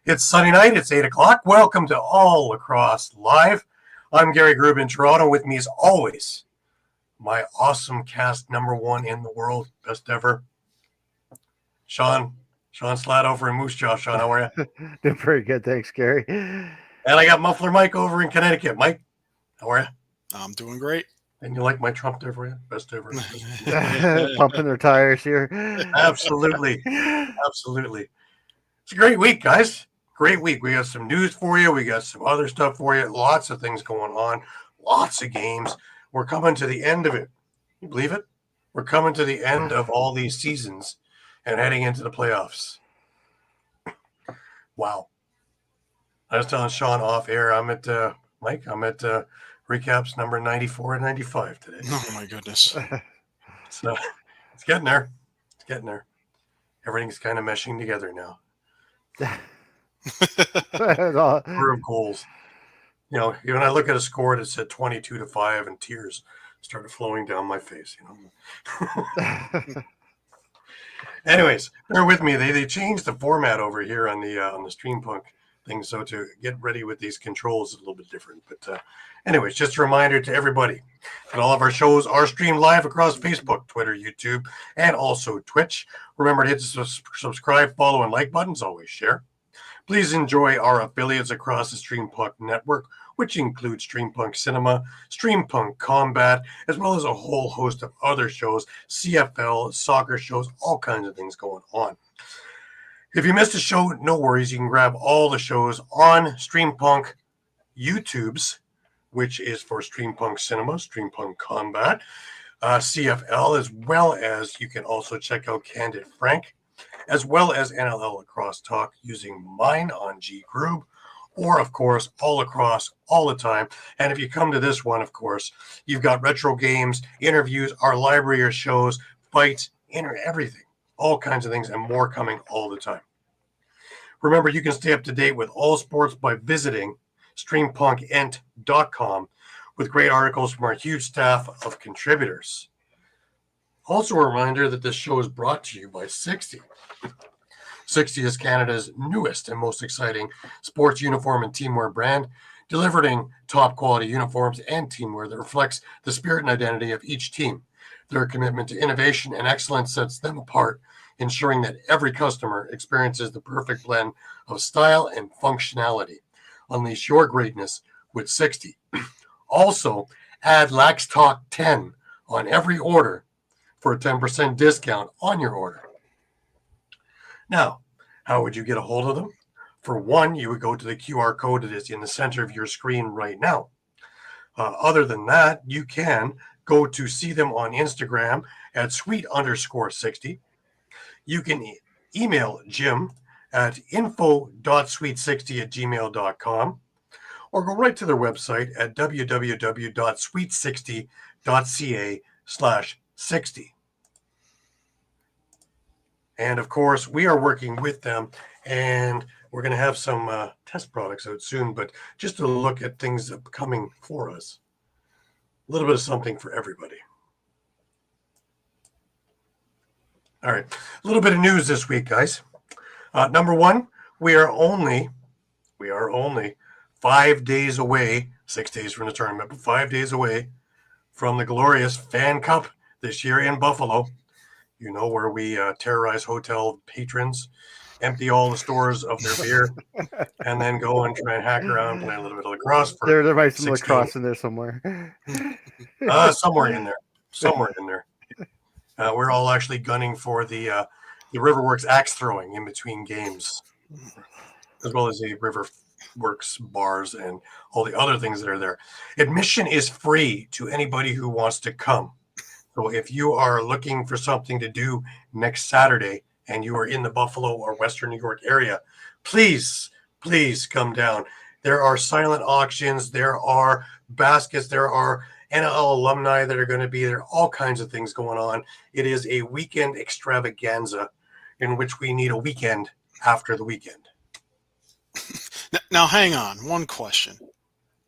It's Sunday night. It's 8 o'clock. Welcome to All Lacrosse Live. I'm Gary Groob in Toronto. With me as always, my awesome cast number one in the world, best ever, Shawn Slaght over in Moose Jaw. Shawn, how are you? Doing pretty good, thanks, Gary. And I got Muffler Mike over in Connecticut. Mike, how are you? I'm doing great. And you like my Trump there for you? Best ever. Pumping their tires here. Absolutely. Absolutely. It's a great week, guys. Great week. We got some news for you. We got some other stuff for you. Lots of things going on. Lots of games. We're coming to the end of it. You believe it? We're coming to the end of all these seasons and heading into the playoffs. Wow. I was telling Shawn off air, I'm at recaps number 94 and 95 today. Oh, my goodness. So it's getting there. It's getting there. Everything's kind of meshing together now. Number of goals. You know, when I look at a score that said 22-5 and tears started flowing down my face, Anyways, bear with me. They changed the format over here on the Streampunk thing, so to get ready with these controls is a little bit different. But anyways, just a reminder to everybody that all of our shows are streamed live across Facebook, Twitter, YouTube, and also Twitch. Remember to hit the subscribe, follow, and like buttons. Always share. Please enjoy our affiliates across the Streampunk network, which includes Streampunk Cinema, Streampunk Combat, as well as a whole host of other shows, CFL, soccer shows, all kinds of things going on. If you missed a show, no worries. You can grab all the shows on Streampunk YouTube's, which is for Streampunk Cinema, Streampunk Combat, CFL, as well as you can also check out Candid Frank, as well as NLL Lacrosse Talk using mine on Groob, or, of course, All Lacrosse all the time. And if you come to this one, of course, you've got retro games, interviews, our library of shows, fights, everything, all kinds of things, and more coming all the time. Remember, you can stay up to date with all sports by visiting streampunkentertainment.com with great articles from our huge staff of contributors. Also a reminder that this show is brought to you by 60. 60 is Canada's newest and most exciting sports uniform and teamwear brand, delivering top quality uniforms and teamwear that reflects the spirit and identity of each team. Their commitment to innovation and excellence sets them apart, ensuring that every customer experiences the perfect blend of style and functionality. Unleash your greatness with 60. Also, add Lax Talk 10 on every order for a 10% discount on your order. Now, how would you get a hold of them? For one, you would go to the QR code that is in the center of your screen right now. Other than that, you can go to see them on Instagram at sweet_60. You can email Jim at info.sweet60@gmail.com or go right to their website at www.sweet60.ca/60. And of course, we are working with them, and we're going to have some test products out soon, but just to look at things coming for us. A little bit of something for everybody. All right, a little bit of news this week, guys. Number one, we are only 5 days away, 6 days from the tournament, but 5 days away from the glorious Fan Cup this year in Buffalo. You know, where we terrorize hotel patrons, empty all the stores of their beer, and then go and try and hack around and play a little bit of lacrosse. There might be some lacrosse in there somewhere. Somewhere in there. We're all actually gunning for the Riverworks axe throwing in between games, as well as the Riverworks bars and all the other things that are there. Admission is free to anybody who wants to come. So if you are looking for something to do next Saturday and you are in the Buffalo or Western New York area, please come down. There are silent auctions. There are baskets. There are NLL alumni that are going to be there. All kinds of things going on. It is a weekend extravaganza in which we need a weekend after the weekend. Now hang on. One question.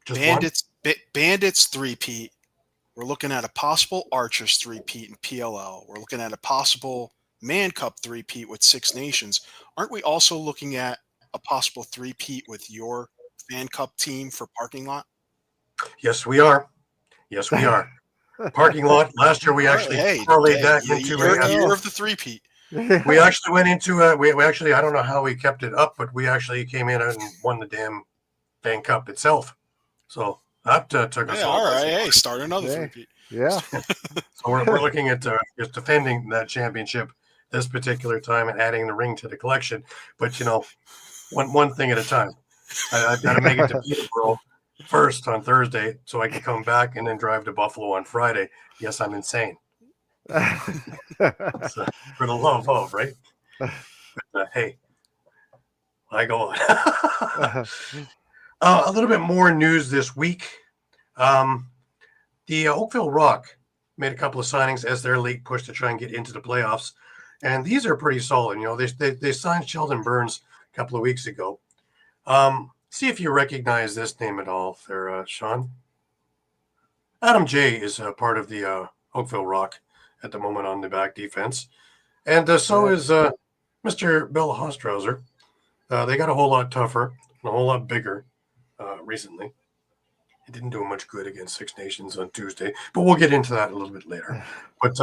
Just Bandits three-peat. We're looking at a possible Archers three-peat in PLL. We're looking at a possible Man Cup three-peat with Six Nations. Aren't we also looking at a possible three-peat with your fan cup team for parking lot? Yes, we are. Yes, we are. Parking lot. Last year we All right, actually hey, parlayed that into year of the three-peat. we actually went into we actually, I don't know how we kept it up, but we actually came in and won the damn fan cup itself. So that took us Yeah, all. all right. Hey, start another Hey, three-peat. yeah. So we're looking at just defending that championship this particular time and adding the ring to the collection. But one thing at a time. I've got to make it to Peterborough first on Thursday so I can come back and then drive to Buffalo on Friday. Yes, I'm insane. It's, for the love of, right? But, hey, I go on. A little bit more news this week. The Oakville Rock made a couple of signings as their late push to try and get into the playoffs, and these are pretty solid. They signed Sheldon Burns a couple of weeks ago. See if you recognize this name at all there, Shawn. Adam J is part of the Oakville Rock at the moment on the back defense. And so is Mr. Bill Hostrauser. They got a whole lot tougher and a whole lot bigger recently. It didn't do much good against Six Nations on Tuesday, but we'll get into that a little bit later. But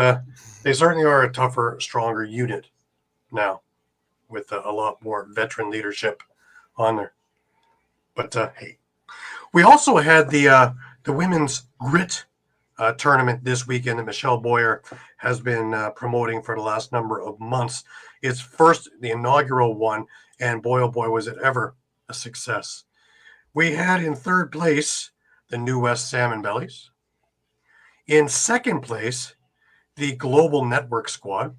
they certainly are a tougher, stronger unit now with a lot more veteran leadership on there. But hey, we also had the women's grit tournament this weekend that Michelle Boyer has been promoting for the last number of months. It's first, the inaugural one, and boy, oh boy, was it ever a success. We had in third place the New West Salmon Bellies. In second place, the Global Network Squad.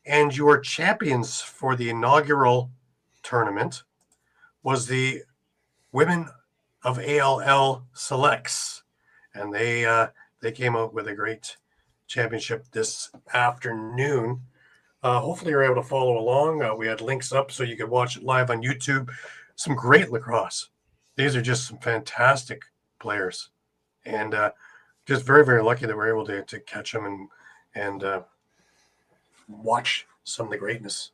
And your champions for the inaugural tournament was the Women of ALL Selects, and they came out with a great championship this afternoon. Hopefully you're able to follow along. We had links up so you could watch it live on YouTube. Some great lacrosse. These are just some fantastic players, and just very, very lucky that we're able to catch them and watch some of the greatness.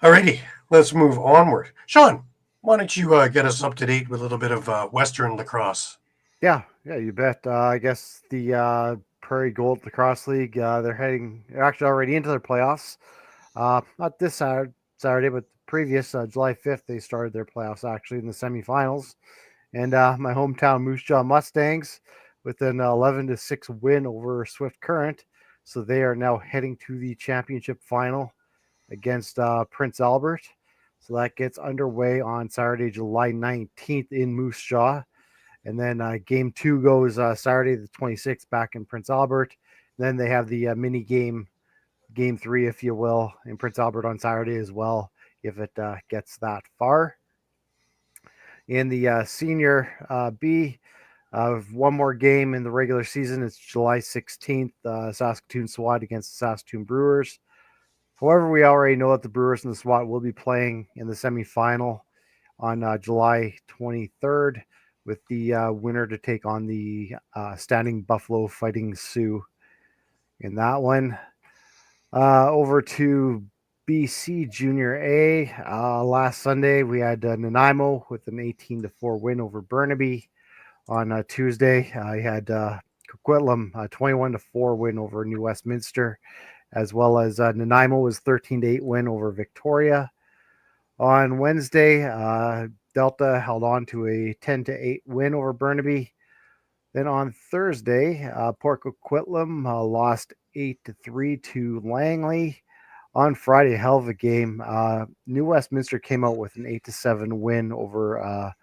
Alrighty, let's move onward. Shawn, why don't you get us up to date with a little bit of Western lacrosse? Yeah, you bet. I guess the Prairie Gold Lacrosse League, they're actually already into their playoffs. Not this Saturday, but the previous July 5th, they started their playoffs actually in the semifinals. And my hometown Moose Jaw Mustangs with an 11-6 win over Swift Current. So they are now heading to the championship final against Prince Albert. So that gets underway on Saturday, July 19th in Moose Jaw. And then game 2 goes Saturday the 26th back in Prince Albert. Then they have the mini game 3, if you will, in Prince Albert on Saturday as well, if it gets that far. In the senior B, one more game in the regular season. It's July 16th, Saskatoon SWAT against the Saskatoon Brewers. However, we already know that the Brewers and the SWAT will be playing in the semifinal on July 23rd, with the winner to take on the Standing Buffalo Fighting Sioux in that one. Over to BC Junior A. Last Sunday, we had Nanaimo with an 18-4 win over Burnaby. On Tuesday, I had Coquitlam 21-4 win over New Westminster, as well as Nanaimo was 13-8 win over Victoria. On Wednesday, Delta held on to a 10-8 win over Burnaby. Then on Thursday, Port Coquitlam lost 8-3 to Langley. On Friday, hell of a game. New Westminster came out with an 8-7 win over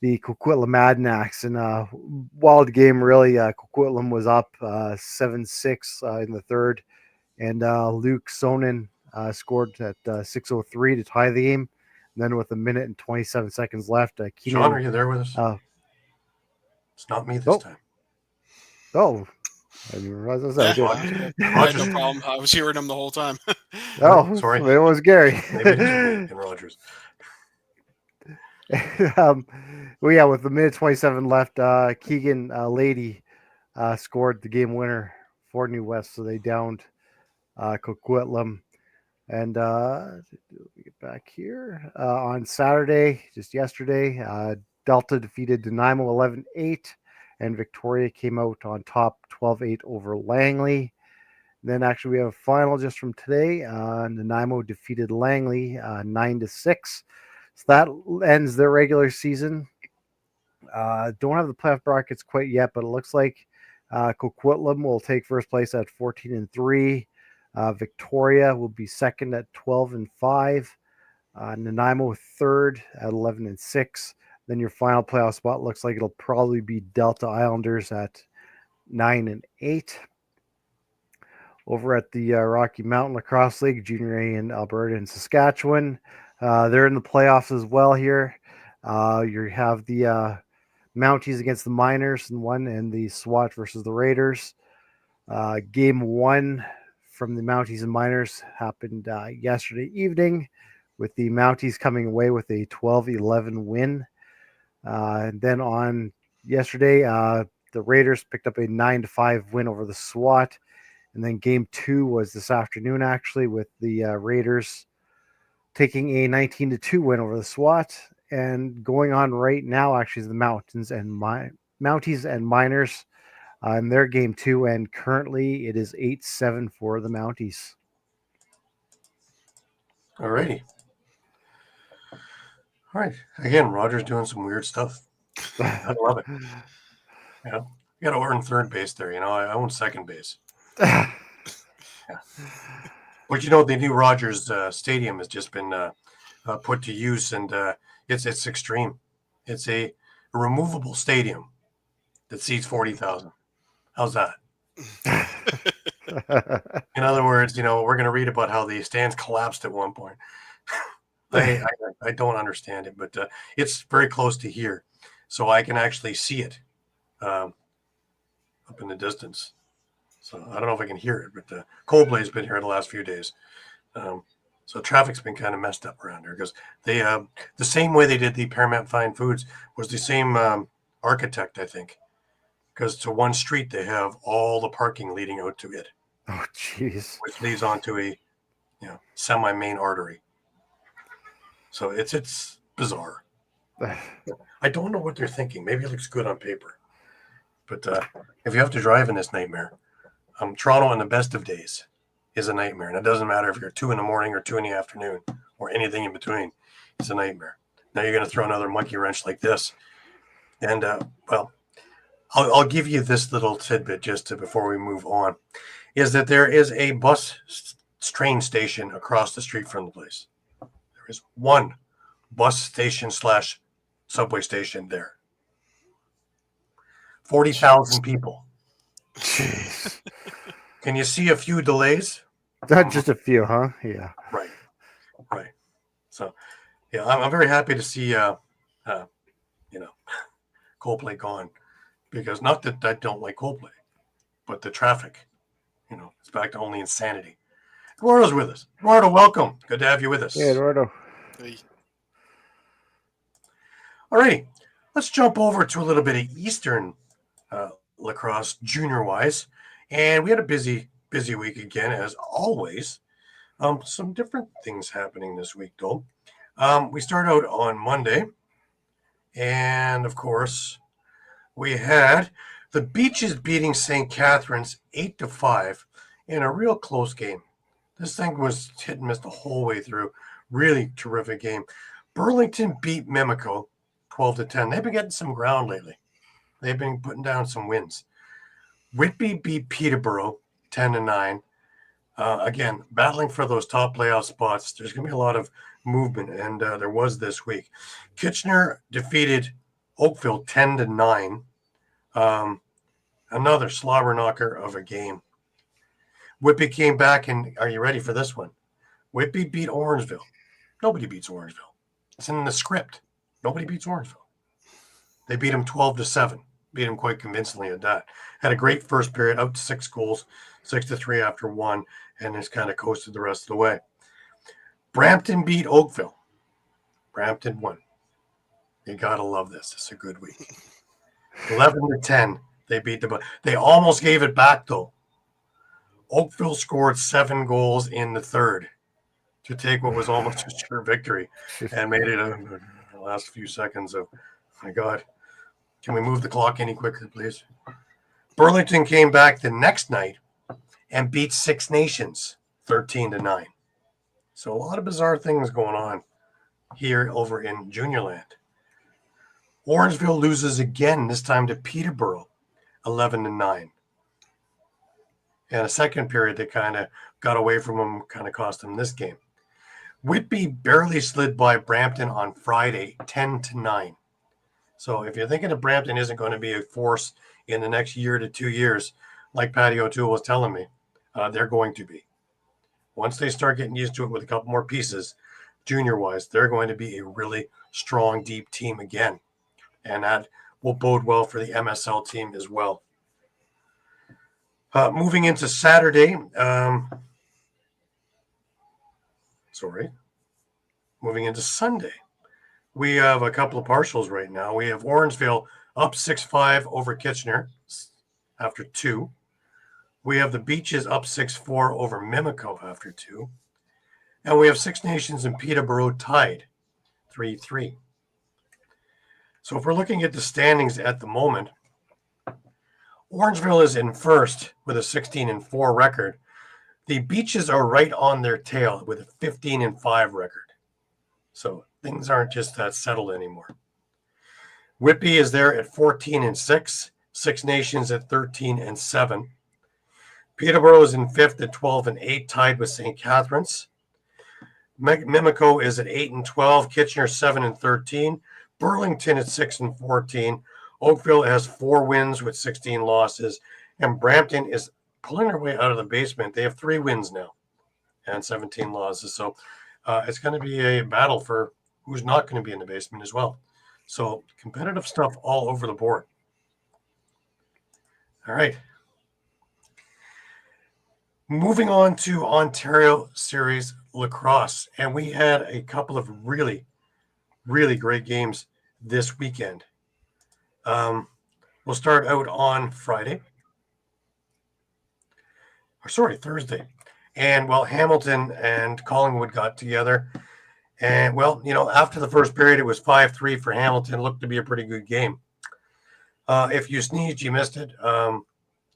the Coquitlam Adnax. And wild game, really. Coquitlam was up 7-6 in the third. And Luke Sonnen scored at 6:03 to tie the game. And then with 1 minute and 27 seconds left, Keenan, Shawn, are you there with us? It's not me this time. Oh, I didn't realize that. I had no problem. I was hearing him the whole time. Oh, sorry. It was Gary. Maybe it's me and Rogers. Well, yeah, with 1 minute 27 left, Keegan Lady scored the game winner for New West, so they downed Coquitlam. And let me get back here. On Saturday, just yesterday, Delta defeated Nanaimo 11-8, and Victoria came out on top 12-8 over Langley. Then actually we have a final just from today. Nanaimo defeated Langley 9-6. So that ends their regular season. Don't have the playoff brackets quite yet, but it looks like Coquitlam will take first place at 14-3. Victoria will be second at 12-5. Nanaimo third at 11-6. Then your final playoff spot looks like it'll probably be Delta Islanders at 9-8. Over at the Rocky Mountain Lacrosse League, Junior A in Alberta and Saskatchewan, they're in the playoffs as well here. You have the Mounties against the Miners in one, and the SWAT versus the Raiders. Game one from the Mounties and Miners happened yesterday evening, with the Mounties coming away with a 12-11 win. And then on yesterday, the Raiders picked up a 9-5 win over the SWAT. And then game two was this afternoon, actually, with the Raiders taking a 19-2 win over the SWAT. And going on right now, actually, is the Mounties and Miners in their game two. And currently it is 8-7 for the Mounties. All righty. All right. Again, Roger's doing some weird stuff. I love it. You know, you got to earn third base there. You know, I own second base. Yeah. But you know, the new Rogers Stadium has just been put to use, and it's extreme. It's a removable stadium that seats 40,000. How's that? In other words, you know, we're going to read about how the stands collapsed at one point. I don't understand it, but it's very close to here, so I can actually see it up in the distance. So I don't know if I can hear it, but Coldplay's been here the last few days. So traffic's been kind of messed up around here because they the same way they did the Paramount Fine Foods was the same architect, I think, because to one street they have all the parking leading out to it. Oh, jeez. Which leads onto a semi-main artery. So it's bizarre. I don't know what they're thinking. Maybe it looks good on paper, but if you have to drive in this nightmare, Toronto on the best of days is a nightmare, and it doesn't matter if you're 2 a.m. or 2 p.m. or anything in between. It's a nightmare. Now you're going to throw another monkey wrench like this, and well, I'll give you this little tidbit just before we move on, is that there is a bus train station across the street from the place. There is one bus station / subway station there. 40,000 people. Jeez. Can you see a few delays? Just a few, huh? Yeah. Right. So, yeah, I'm very happy to see, Coldplay gone, because not that I don't like Coldplay, but the traffic, it's back to only insanity. Eduardo's with us. Eduardo, welcome. Good to have you with us. Hey, Eduardo. Hey. All right, let's jump over to a little bit of Eastern lacrosse junior-wise. And we had a busy week again, as always. Some different things happening this week, though. We start out on Monday. And, of course, we had the Beaches beating St. Catharines 8-5 in a real close game. This thing was hit and miss the whole way through. Really terrific game. Burlington beat Mimico 12-10. They've been getting some ground lately. They've been putting down some wins. Whitby beat Peterborough 10-9. Again, battling for those top playoff spots. There's going to be a lot of movement, and there was this week. Kitchener defeated Oakville 10-9. Another slobber knocker of a game. Whitby came back, and are you ready for this one? Whitby beat Orangeville. Nobody beats Orangeville. It's in the script. Nobody beats Orangeville. They beat them 12-7. Beat them quite convincingly at that. Had a great first period, out to 6 goals, 6-3 after 1, and just kind of coasted the rest of the way. Brampton beat Oakville. Brampton won. You gotta love this. It's a good week. 11-10. They beat they almost gave it back though. Oakville scored 7 goals in the third. to take what was almost a sure victory and made it the last few seconds of, my God, can we move the clock any quicker, please? Burlington came back the next night and beat Six Nations 13-9. So a lot of bizarre things going on here over in Juniorland. Orangeville loses again, this time to Peterborough, 11-9. And a second period that kind of got away from them, kind of cost them this game. Whitby barely slid by Brampton on Friday, 10-9. So if you're thinking that Brampton isn't going to be a force in the next year to 2 years, like Patty O'Toole was telling me, they're going to be. Once they start getting used to it with a couple more pieces, junior-wise, they're going to be a really strong, deep team again. And that will bode well for the MSL team as well. Moving into Saturday, moving into Sunday, we have a couple of partials right now. We have Orangeville up 6-5 over Kitchener after 2. We have the Beaches up 6-4 over Mimico after 2. And we have Six Nations and Peterborough tied 3-3. So if we're looking at the standings at the moment, Orangeville is in first with a 16-4 record. The Beaches are right on their tail with a 15-5 record. So things aren't just that settled anymore. Whitby is there at 14-6. Six Nations at 13-7. Peterborough is in fifth at 12-8, tied with St. Catharines. Mimico is at 8-12. Kitchener 7-13. Burlington at 6-14. Oakville has 4 wins with 16 losses, and Brampton is pulling their way out of the basement. They have 3 wins now and 17 losses. So it's going to be a battle for who's not going to be in the basement as well. So competitive stuff all over the board. All right. Moving on to Ontario Series Lacrosse. And we had a couple of really, really great games this weekend. We'll start out on Thursday. And Hamilton and Collingwood got together. And after the first period, it was 5-3 for Hamilton. It looked to be a pretty good game. If you sneezed, you missed it.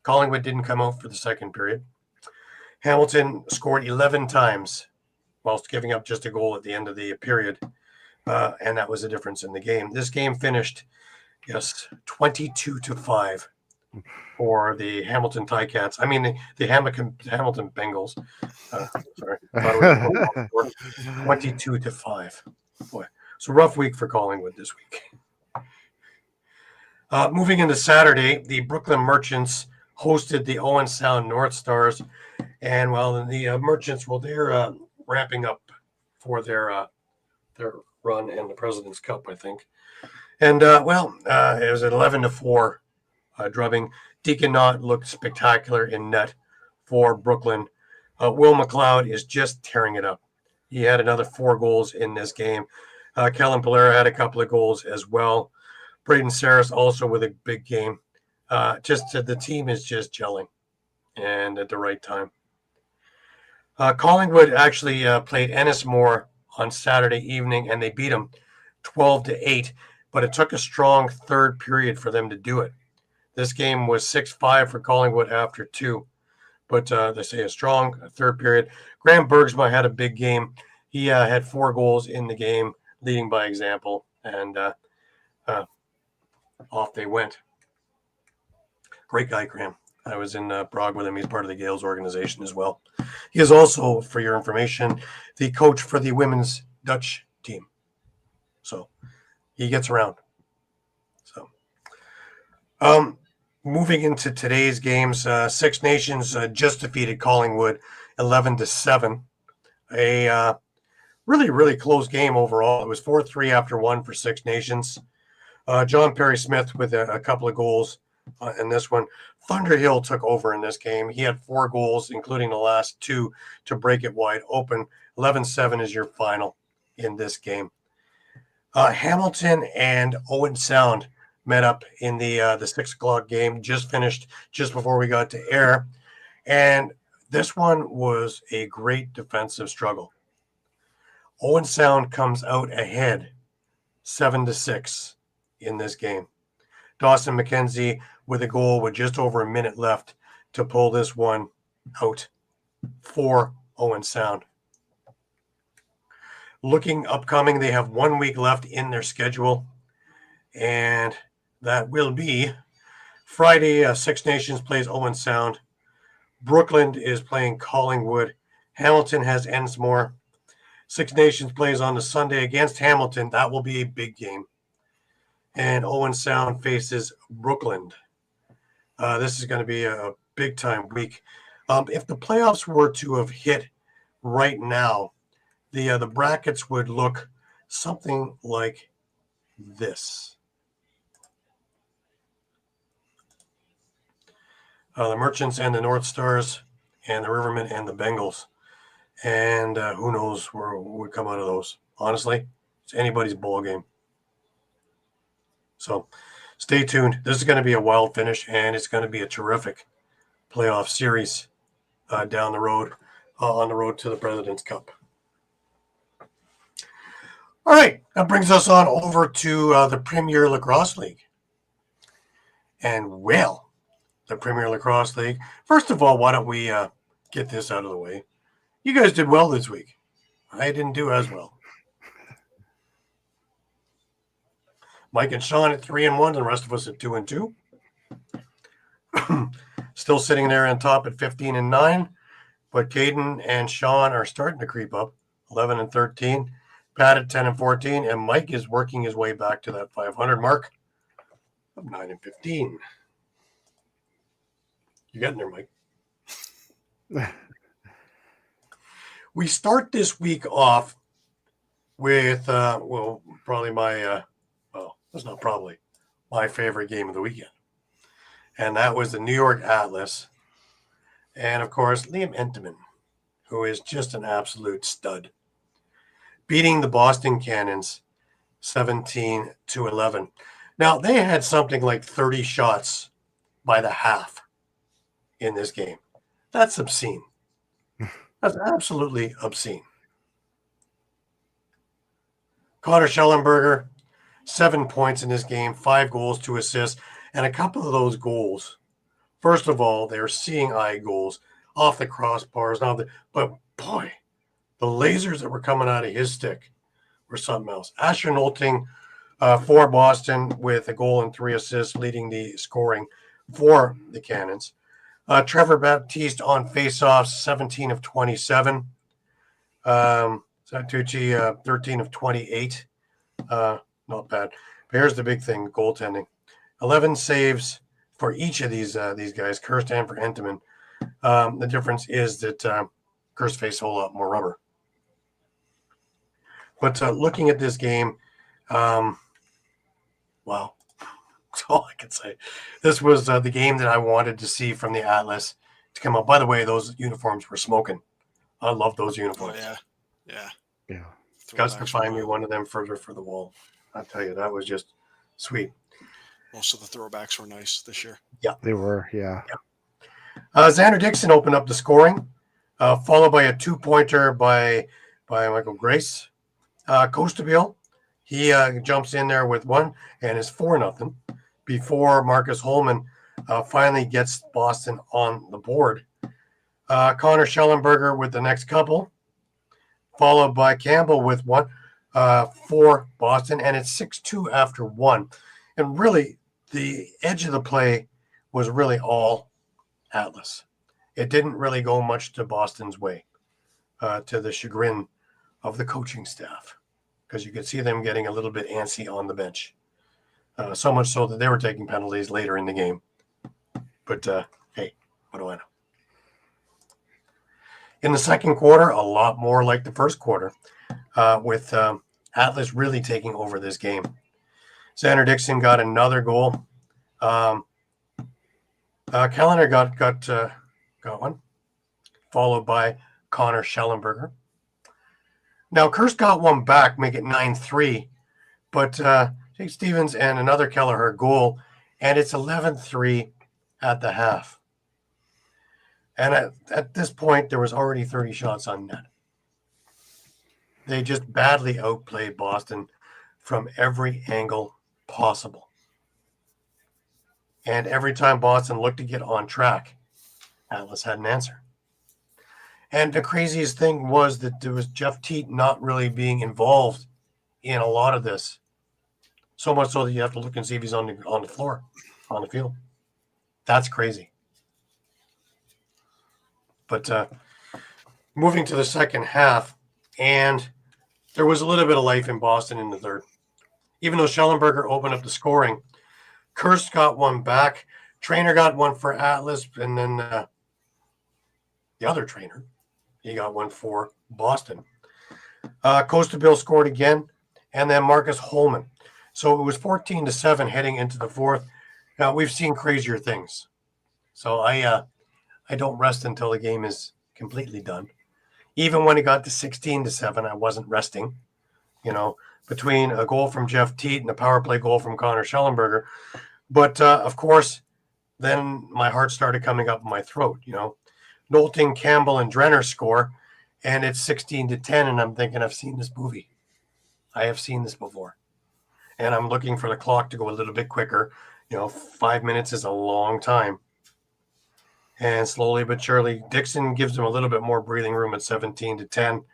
Collingwood didn't come out for the second period. Hamilton scored 11 times whilst giving up just a goal at the end of the period. And that was the difference in the game. This game finished 22-5 for the Hamilton Ticats. I mean, the Hamilton Bengals. Sorry. 22-5. Boy, it's a rough week for Collingwood this week. Moving into Saturday, the Brooklyn Merchants hosted the Owen Sound North Stars. And the Merchants, they're ramping up for their run in the President's Cup, I think. And it was an 11-4 drubbing. Deacon Knott looked spectacular in net for Brooklyn. Will McLeod is just tearing it up. He had another 4 goals in this game. Kellen Polera had a couple of goals as well. Braden Saris also with a big game. The team is just gelling and at the right time. Collingwood actually played Ennismore on Saturday evening, and they beat them 12-8, but it took a strong third period for them to do it. This game was 6-5 for Collingwood after 2, but they say a strong third period. Graham Bergsma had a big game. He had 4 goals in the game, leading by example, and off they went. Great guy, Graham. I was in Prague with him. He's part of the Gales organization as well. He is also, for your information, the coach for the women's Dutch team. So he gets around. So moving into today's games, Six Nations just defeated Collingwood 11-7. A really, really close game overall. It was 4-3 after 1 for Six Nations. John Perry Smith with a couple of goals in this one. Thunderhill took over in this game. He had 4 goals, including the last 2 to break it wide open. 11-7 is your final in this game. Hamilton and Owen Sound met up in the 6 o'clock game, just finished just before we got to air. And this one was a great defensive struggle. Owen Sound comes out ahead 7-6 in this game. Dawson McKenzie with a goal with just over a minute left to pull this one out for Owen Sound. Looking upcoming, they have 1 week left in their schedule, and that will be Friday. Six Nations plays Owen Sound. Brooklyn is playing Collingwood. Hamilton has Ensmore. Six Nations plays on the Sunday against Hamilton. That will be a big game. And Owen Sound faces Brooklyn. This is going to be a big-time week. If the playoffs were to have hit right now, the brackets would look something like this. The Merchants and the North Stars, and the Rivermen and the Bengals. And who knows where would come out of those. Honestly, it's anybody's ball game. So stay tuned. This is going to be a wild finish, and it's going to be a terrific playoff series down the road, on the road to the President's Cup. All right, that brings us on over to the Premier Lacrosse League. And well, the Premier Lacrosse League. First of all, why don't we get this out of the way? You guys did well this week. I didn't do as well. Mike and Shawn at 3-1, and the rest of us at 2-2. Still sitting there on top at 15-9, but Caden and Shawn are starting to creep up, 11-13. Pat at 10-14, and Mike is working his way back to that 500 mark of 9-15. You getting there, Mike? We start this week off with, probably that's not probably my favorite game of the weekend. And that was the New York Atlas. And, of course, Liam Entenmann, who is just an absolute stud, beating the Boston Cannons 17-11. Now, they had something like 30 shots by the half in this game. That's obscene. That's absolutely obscene. Connor Schellenberger, 7 points in this game, 5 goals, 2 assists, and a couple of those goals. First of all, they're seeing eye goals off the crossbars. But boy, the lasers that were coming out of his stick were something else. Asher Nolting for Boston with a goal and 3 assists, leading the scoring for the Cannons. Trevor Baptiste on faceoffs, 17 of 27. Santucci, 13 of 28. Not bad. But here's the big thing, goaltending. 11 saves for each of these guys, Kirst and for Entenmann. The difference is that Kirst faced a whole lot more rubber. But looking at this game, wow. That's all I can say. This was the game that I wanted to see from the Atlas to come up. By the way, those uniforms were smoking. I love those uniforms. Oh, yeah. Gus to find me one of them further for the wall. I tell you, that was just sweet. Most of the throwbacks were nice this year. Yeah, they were. Yeah. Xander Dixon opened up the scoring, followed by a 2-pointer by Michael Grace. Kostiuk, he jumps in there with 1 and is 4-0 before Marcus Holman finally gets Boston on the board. Connor Schellenberger with the next couple, followed by Campbell with 1 for Boston, and it's 6-2 after 1. And really, the edge of the play was really all Atlas. It didn't really go much to Boston's way, to the chagrin of the coaching staff, because you could see them getting a little bit antsy on the bench. So much so that they were taking penalties later in the game. But, hey, what do I know? In the second quarter, a lot more like the first quarter, with Atlas really taking over this game. Xander Dixon got another goal. Kellner got one, followed by Connor Schellenberger. Now, Kirst got one back, make it 9-3, but Jake Stevens and another Kelleher goal, and it's 11-3 at the half. And at this point, there was already 30 shots on net. They just badly outplayed Boston from every angle possible. And every time Boston looked to get on track, Atlas had an answer. And the craziest thing was that there was Jeff Teat not really being involved in a lot of this. So much so that you have to look and see if he's on the floor, on the field. That's crazy. But moving to the second half, and there was a little bit of life in Boston in the third. Even though Schellenberger opened up the scoring, Kurst got one back. Trainer got one for Atlas, and then the other trainer, he got one for Boston. Kostiuk scored again, and then Marcus Holman. So it was 14-7 heading into the fourth. Now, we've seen crazier things. So I don't rest until the game is completely done. Even when it got to 16-7, I wasn't resting. Between a goal from Jeff Teat and a power play goal from Connor Schellenberger. But, of course, then my heart started coming up in my throat. Nolting, Campbell, and Drenner score, and it's 16-10, and I'm thinking, I've seen this movie. I have seen this before. And I'm looking for the clock to go a little bit quicker. 5 minutes is a long time. And slowly but surely, Dixon gives them a little bit more breathing room at 17-10.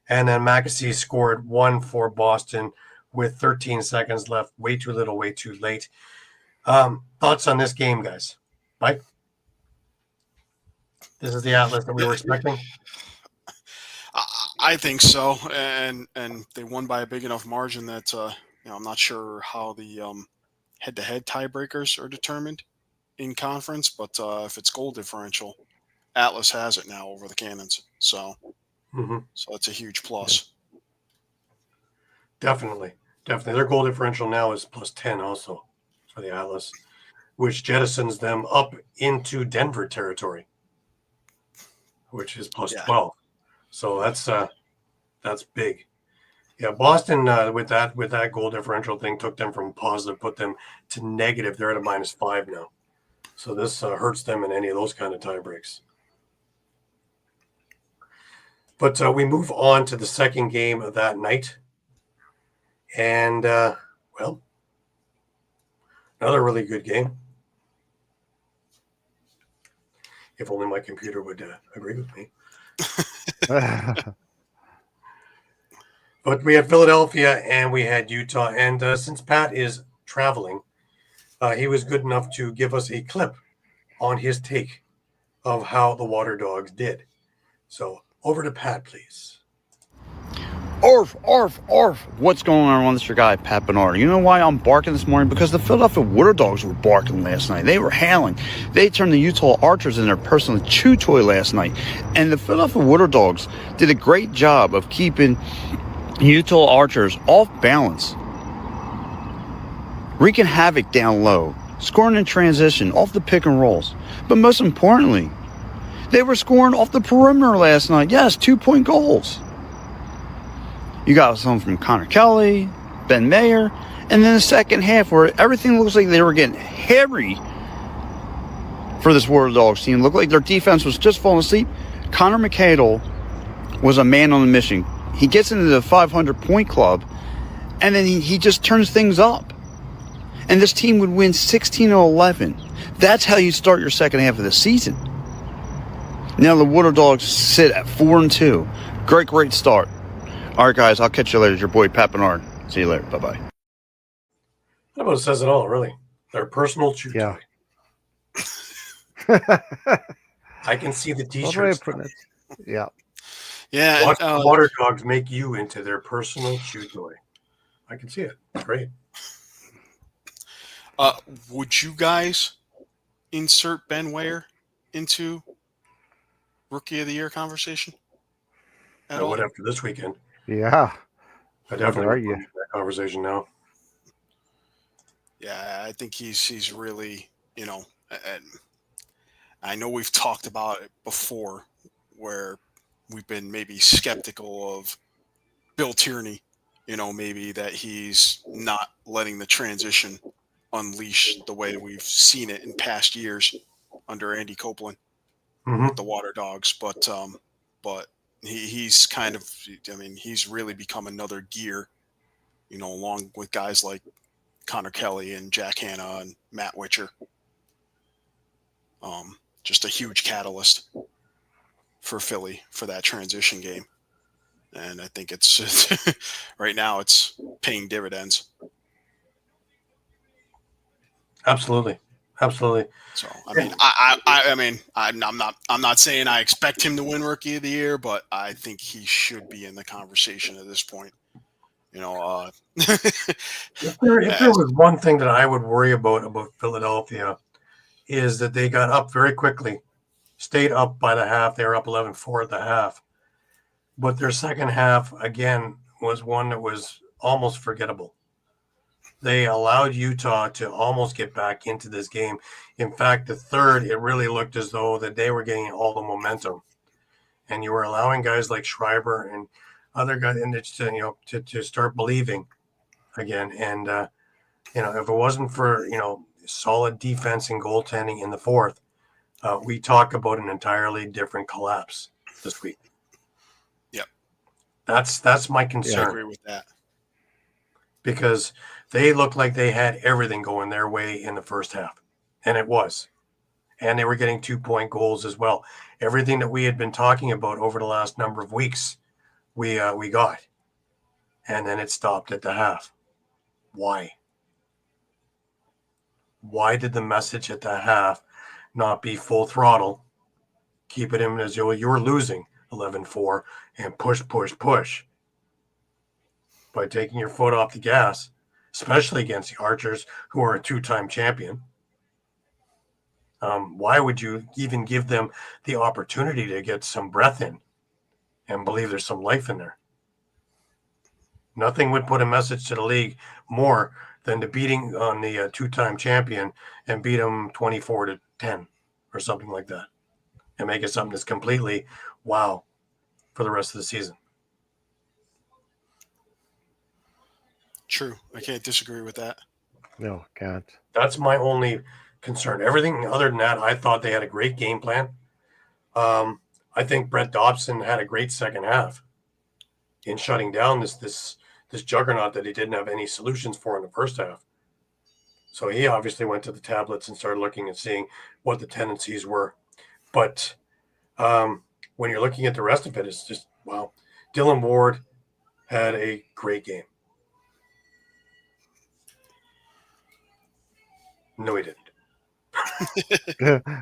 And then Mackesy scored one for Boston with 13 seconds left. Way too little, way too late. Thoughts on this game, guys? Mike? This is the Atlas that we were expecting? I think so. And they won by a big enough margin that I'm not sure how the head-to-head tiebreakers are determined in conference, but if it's goal differential, Atlas has it now over the Cannons. So that's a huge plus. Yeah. Definitely. Their goal differential now is plus 10 also for the Atlas, which jettisons them up into Denver territory, which is plus 12. So that's big. Yeah, Boston with that goal differential thing took them from positive, put them to negative. They're at a -5 now. So this hurts them in any of those kind of tie breaks. But we move on to the second game of that night. And, well, another really good game. If only my computer would agree with me. But we had Philadelphia and we had Utah. And since Pat is traveling, he was good enough to give us a clip on his take of how the Water Dogs did. So over to Pat, please. Arf, arf, arf. What's going on? This is your guy, Pat Bernard. You know why I'm barking this morning? Because the Philadelphia Water Dogs were barking last night. They were howling. They turned the Utah Archers in their personal chew toy last night. And the Philadelphia Water Dogs did a great job of keeping Utah Archers off balance, wreaking havoc down low, scoring in transition, off the pick and rolls. But most importantly, they were scoring off the perimeter last night. Yes, 2-point goals. You got some from Connor Kelly, Ben Mayer, and then the second half where everything looks like they were getting hairy for this Water Dogs team. Looked like their defense was just falling asleep. Connor McCadle was a man on a mission. He gets into the 500-point club, and then he just turns things up. And this team would win 16-11. That's how you start your second half of the season. Now the Water Dogs sit at 4-2. Great start. All right, guys, I'll catch you later. It's your boy, Pat Bernard. See you later. Bye-bye. That about says it all, really. Their personal chew toy. I can see the T-shirts. Yeah. Yeah. Watch the Water Dogs make you into their personal chew toy. I can see it. Great. Would you guys insert Ben Weyer into Rookie of the Year conversation? I would after this weekend. Yeah. I definitely would that conversation now. Yeah, I think he's really, and I know we've talked about it before where we've been maybe skeptical of Bill Tierney, maybe that he's not letting the transition unleash the way we've seen it in past years under Andy Copeland with the Water Dogs. But he's kind of, I mean, he's really become another gear, you know, along with guys like Connor Kelly and Jack Hanna and Matt Witcher. Just a huge catalyst for Philly for that transition game. And I think it's right now it's paying dividends. Absolutely. Absolutely. So I mean, I'm not saying I expect him to win Rookie of the Year, but I think he should be in the conversation at this point. You know, If there was one thing that I would worry about Philadelphia, is that they got up very quickly, stayed up by the half. They were up 11-4 at the half. But their second half, again, was one that was almost forgettable. They allowed Utah to almost get back into this game. In fact, the third, it really looked as though that they were getting all the momentum. And you were allowing guys like Schreiber and other guys to start believing again. And, if it wasn't for, solid defense and goaltending in the fourth, we talk about an entirely different collapse this week. Yep. That's my I concern. agree with that. Because they looked like they had everything going their way in the first half. And it was. And they were getting 2-point goals as well. Everything that we had been talking about over the last number of weeks, we got. And then it stopped at the half. Why? Why did the message at the half not be full throttle? Keep it in as you were losing 11-4 and push by taking your foot off the gas, especially against the Archers, who are a 2-time champion. Why would you even give them the opportunity to get some breath in and believe there's some life in there? Nothing would put a message to the league more than the beating on the 2-time champion and beat them 24-10 or something like that, and make it something that's completely wow for the rest of the season. True. I can't disagree with that. No, can't. That's my only concern. Everything other than that, I thought they had a great game plan. I think Brett Dobson had a great second half in shutting down this juggernaut that he didn't have any solutions for in the first half. So he obviously went to the tablets and started looking and seeing what the tendencies were. But when you're looking at the rest of it, it's just, wow. Dylan Ward had a great game. No, he didn't.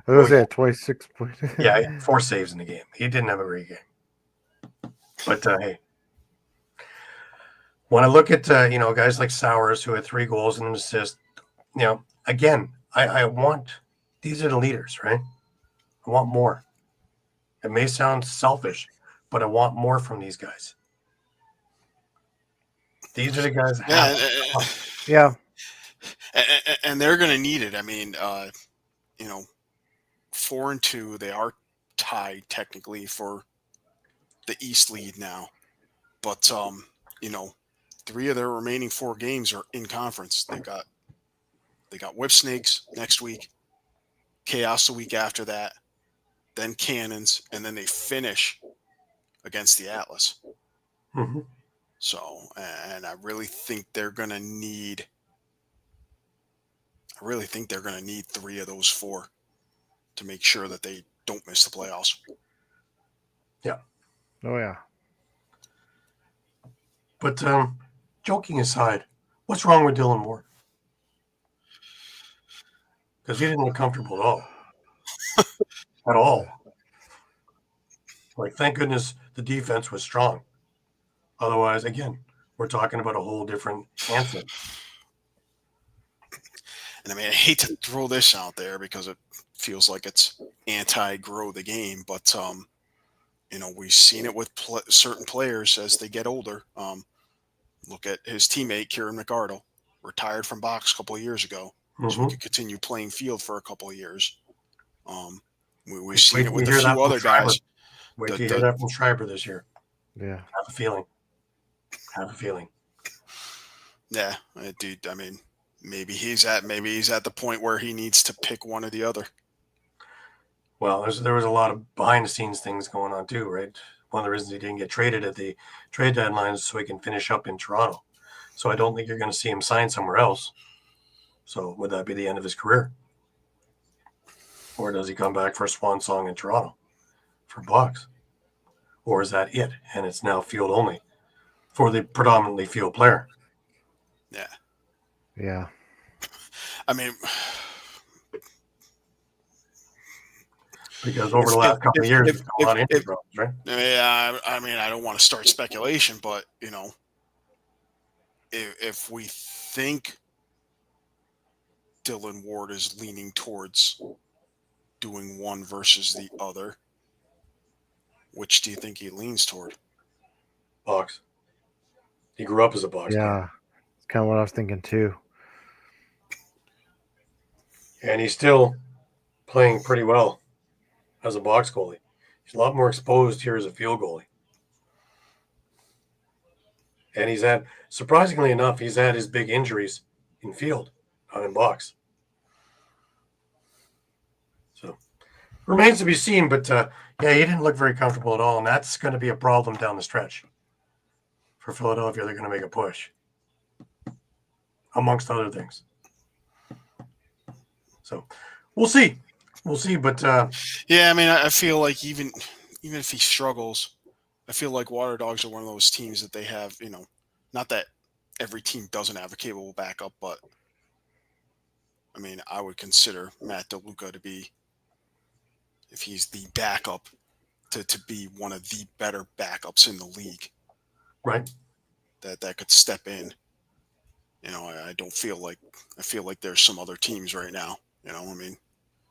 What was that? 26 points. Yeah, he had 4 saves in the game. He didn't have a great game. But hey, when I look at guys like Sowers, who had 3 goals and an assist, again, I want, these are the leaders, right? I want more. It may sound selfish, but I want more from these guys. These are the guys. Yeah. And they're going to need it. I mean, 4-2, they are tied technically for the East lead now. But, 3 of their remaining 4 games are in conference. They got Whipsnakes next week, Chaos the week after that, then Cannons, and then they finish against the Atlas. Mm-hmm. So, and I really think they're going to need 3 of those 4 to make sure that they don't miss the playoffs. Yeah. Oh, yeah. But joking aside, what's wrong with Dylan Ward? Because he didn't look comfortable at all. At all. Like, thank goodness the defense was strong. Otherwise, again, we're talking about a whole different anthem. And I mean, I hate to throw this out there because it feels like it's anti-grow the game, but we've seen it with certain players as they get older. Look at his teammate Kieran McArdle, retired from box a couple of years ago, so he could continue playing field for a couple of years. We've seen it with a few other guys. Wait till you hear that from Schreiber this year. Yeah, Have a feeling. Yeah, dude. I mean, maybe he's at the point where he needs to pick one or the other. Well, there was a lot of behind the scenes things going on too, right? one of the reasons he didn't get traded at the trade deadline is so he can finish up in Toronto. So I don't think you're going to see him sign somewhere else. So would that be the end of his career? Or does he come back for a swan song in Toronto for Bucks? Or is that it? And it's now field only for the predominantly field player. Yeah. Yeah. I mean, because over the last couple of years, there's been a lot of injury problems, right? Yeah, I mean, I don't want to start speculation, but if we think Dylan Ward is leaning towards doing one versus the other, which do you think he leans toward? Bucks. He grew up as a Bucks player. Yeah. It's kind of what I was thinking too. And he's still playing pretty well as a box goalie. He's a lot more exposed here as a field goalie. And he's had, surprisingly enough, he's had his big injuries in field, not in box. So remains to be seen, but yeah, he didn't look very comfortable at all. And that's going to be a problem down the stretch. For Philadelphia, they're going to make a push, amongst other things. So we'll see. We'll see. But yeah, I mean, I feel like even if he struggles, I feel like Water Dogs are one of those teams that they have, not that every team doesn't have a capable backup, but I mean, I would consider Matt DeLuca to be, if he's the backup, to be one of the better backups in the league. Right. That could step in. I feel like there's some other teams right now. I mean,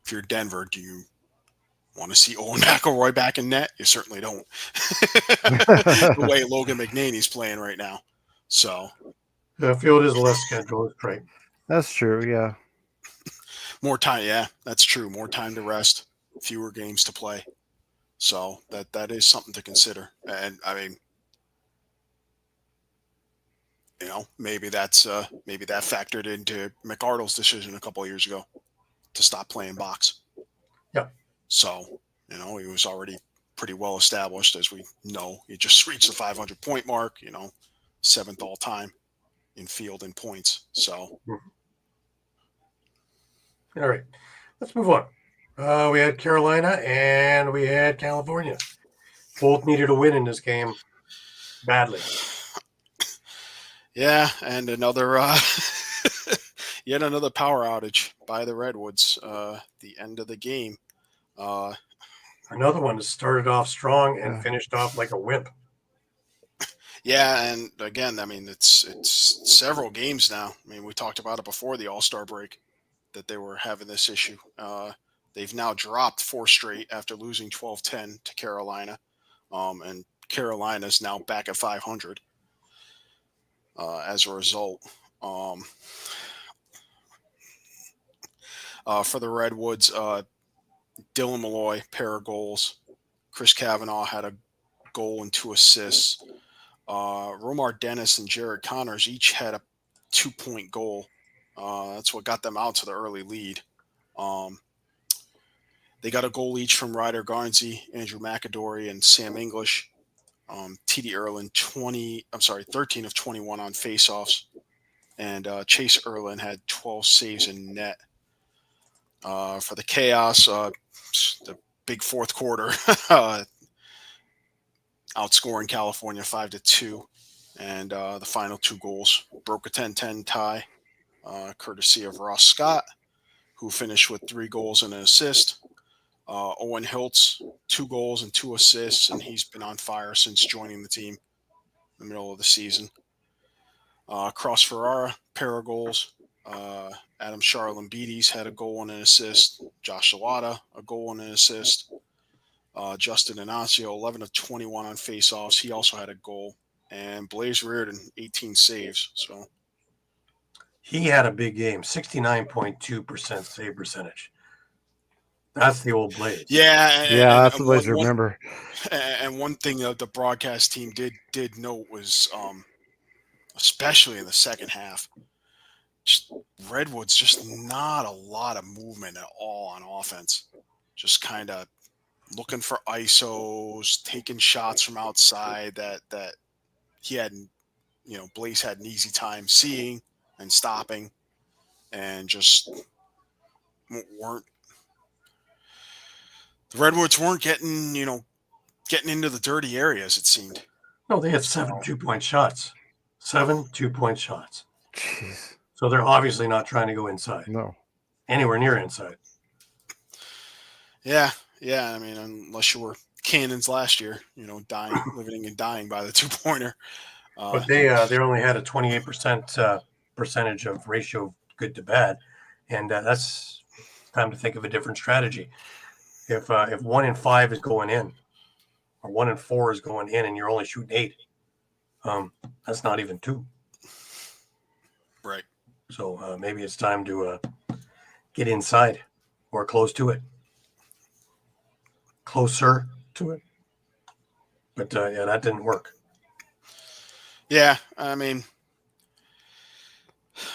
if you're Denver, do you want to see Owen McElroy back in net? You certainly don't. The way Logan McNaney's playing right now. So the field is less scheduled, right? That's true. Yeah. More time. Yeah, that's true. More time to rest, fewer games to play. So that is something to consider. And I mean, maybe that factored into McArdle's decision a couple of years ago to stop playing box. Yeah. So, he was already pretty well established, as we know. He just reached the 500-point mark, 7th all time in field and points. So. All right, let's move on. We had Carolina and we had California. Both needed a win in this game badly. Yeah, and another yet another power outage by the Redwoods. The end of the game. Another one that started off strong and finished off like a wimp. Yeah, and again, I mean, it's several games now. I mean, we talked about it before the All-Star break that they were having this issue. They've now dropped 4 straight after losing 12-10 to Carolina, and Carolina's now back at 500. As a result, for the Redwoods, Dylan Malloy, pair of goals. Chris Kavanaugh had a goal and 2 assists. Romar Dennis and Jared Connors each had a 2-point goal. That's what got them out to the early lead. They got a goal each from Ryder Garnsey, Andrew McAdory, and Sam English. TD Erlin 13 of 21 on faceoffs, and Chase Erlin had 12 saves in net. For the Chaos, the big fourth quarter, outscoring California 5-2, and the final 2 goals broke a 10-10 tie, courtesy of Ross Scott, who finished with 3 goals and an assist. Owen Hiltz, 2 goals and 2 assists, and he's been on fire since joining the team in the middle of the season. Cross Ferrara, pair of goals. Adam Charlambides had a goal and an assist. Josh Sawada, a goal and an assist. Justin Inacio, 11 of 21 on faceoffs. He also had a goal. And Blaze Reardon, 18 saves. So he had a big game, 69.2% save percentage. That's the old Blaze. Yeah, that's the Blaze. Remember. And one thing that the broadcast team did note was, especially in the second half, just Redwoods just not a lot of movement at all on offense. Just kind of looking for ISOs, taking shots from outside that he hadn't, Blaze had an easy time seeing and stopping, and just weren't the Redwoods weren't getting into the dirty areas, it seemed. No, they had 7 2-point shots. 7 2-point shots. Jeez. So they're obviously not trying to go inside. No. Anywhere near inside. Yeah. I mean, unless you were Cannons last year, living and dying by the 2-pointer. But they only had a 28% percentage of ratio of good to bad, and that's time to think of a different strategy. If 1 in 5 is going in, or 1 in 4 is going in, and you're only shooting 8, that's not even 2. Right. So maybe it's time to get inside or close to it, closer to it. But that didn't work. Yeah, I mean,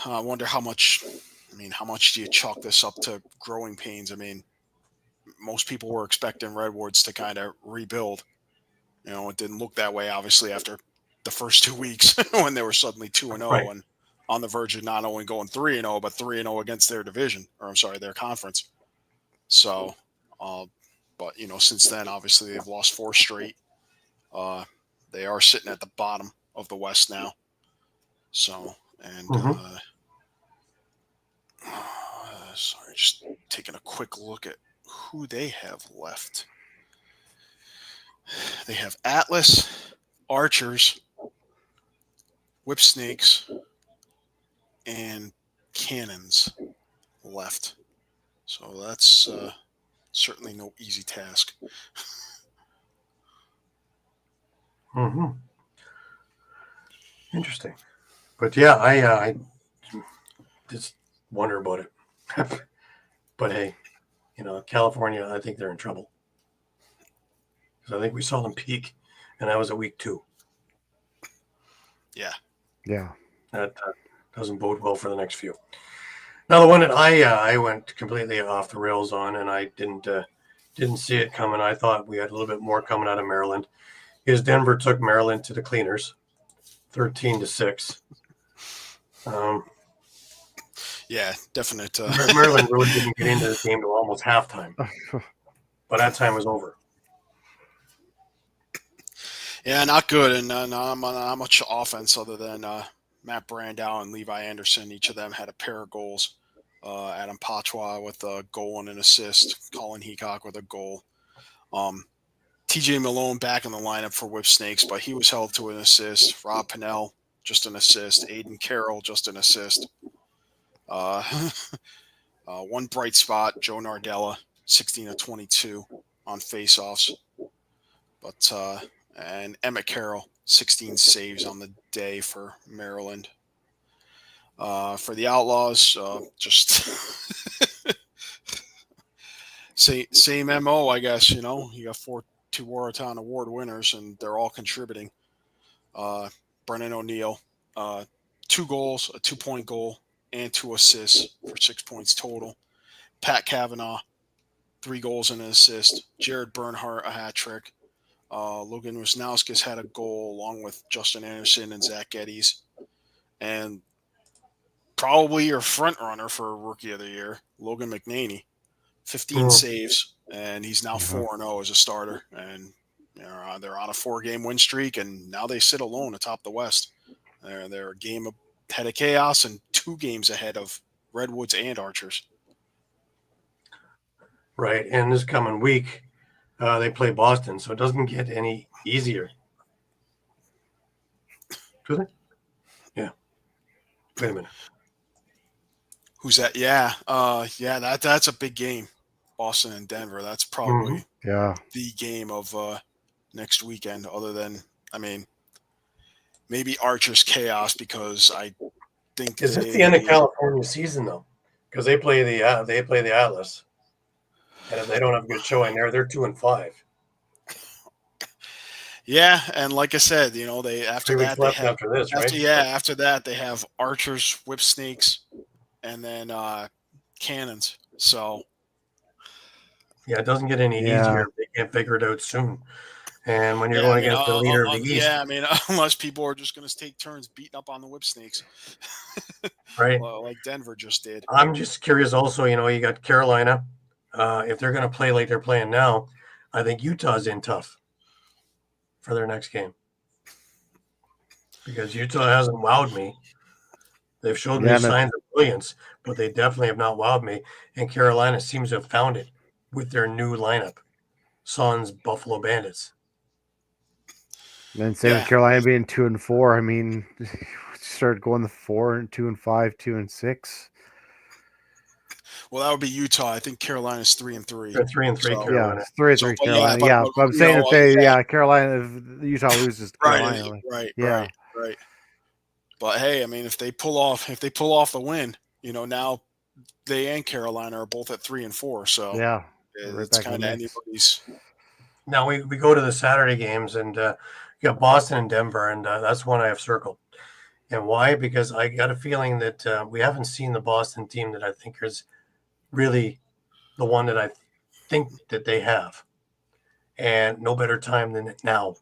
I wonder how much do you chalk this up to growing pains? I mean, most people were expecting Redwoods to kind of rebuild. It didn't look that way, obviously, after the first 2 weeks when they were suddenly 2-0 Right. and on the verge of not only going 3-0, but 3-0 against their division, their conference. So, but since then, obviously, they've lost 4 straight. They are sitting at the bottom of the West now. So, and sorry, just taking a quick look at who they have left. They have Atlas, Archers, Whipsnakes, and Cannons left. So that's certainly no easy task. Interesting. But yeah, I just wonder about it. But hey, California, I think they're in trouble. Because I think we saw them peak, and that was at week 2. Yeah. Yeah. That doesn't bode well for the next few. Now, the one that I went completely off the rails on, and I didn't see it coming. I thought we had a little bit more coming out of Maryland. Is Denver took Maryland to the cleaners, 13-6. Yeah, definite. Maryland really didn't get into the game till almost halftime, but that time was over. Yeah, not good, and not much offense other than Matt Brandow and Levi Anderson. Each of them had a pair of goals. Adam Patois with a goal and an assist. Colin Heacock with a goal. TJ Malone back in the lineup for Whipsnakes, but he was held to an assist. Rob Pinnell, just an assist. Aiden Carroll, just an assist. One bright spot, Joe Nardella, 16 of 22 on faceoffs. But and Emmett Carroll, 16 saves on the day for Maryland. For the Outlaws, just same MO, I guess. You got 4 Two-Watertown Award winners, and they're all contributing. Brennan O'Neill, 2 goals, a 2-point goal, and 2 assists for 6 points total. Pat Kavanaugh, 3 goals and an assist. Jared Bernhardt, a hat trick. Logan Wisnauskas had a goal along with Justin Anderson and Zach Geddes. And probably your front runner for Rookie of the Year, Logan McNaney, 15 saves, and he's now 4-0 as a starter. And they're on a 4-game win streak, and now they sit alone atop the West. They're a game ahead of Chaos and 2 games ahead of Redwoods and Archers. Right, and this coming week, they play Boston, so it doesn't get any easier. Do they? Yeah. Wait a minute. Who's that? Yeah. That's a big game. Boston and Denver. That's probably the game of next weekend, other than, maybe Archers Chaos, because I think Is this the end of California season, though? Because they play the Atlas. And if they don't have a good showing there, they're 2-5. Yeah, and like I said, they after that they have after this, right? After that they have Archers, Whipsnakes, and then Cannons. So Yeah, it doesn't get any Yeah. easier if they can't figure it out soon. And when you're Yeah, I going mean, against the leader of the East, yeah, I mean, unless people are just going to take turns beating up on the whip snakes, right? well, like Denver just did. I'm just curious also, you got Carolina. If they're going to play like they're playing now, I think Utah's in tough for their next game because Utah hasn't wowed me. They've showed me Yeah, and signs of brilliance, but they definitely have not wowed me. And Carolina seems to have found it with their new lineup, Suns, Buffalo Bandits. then same with Yeah, Carolina being 2-4. I mean, started going the 4-2-5, 2-6. well, that would be Utah. I think Carolina's 3-3. They're 3-3 So- Yeah, Carolina. it's 3-3 So, but Carolina. yeah, Yeah, but, but I'm you saying know, if they, yeah. Carolina, if Utah loses to Carolina, Right, like, right, yeah. right. But hey, I mean, if they pull off the win, now they and Carolina are both at 3-4. So Yeah, right it's back in kind the of mix. anybody's. Now we go to the Saturday games, and you got Boston and Denver, and that's one I have circled. And why? Because I got a feeling that we haven't seen the Boston team that I think is really the one that I think that they have. And no better time than now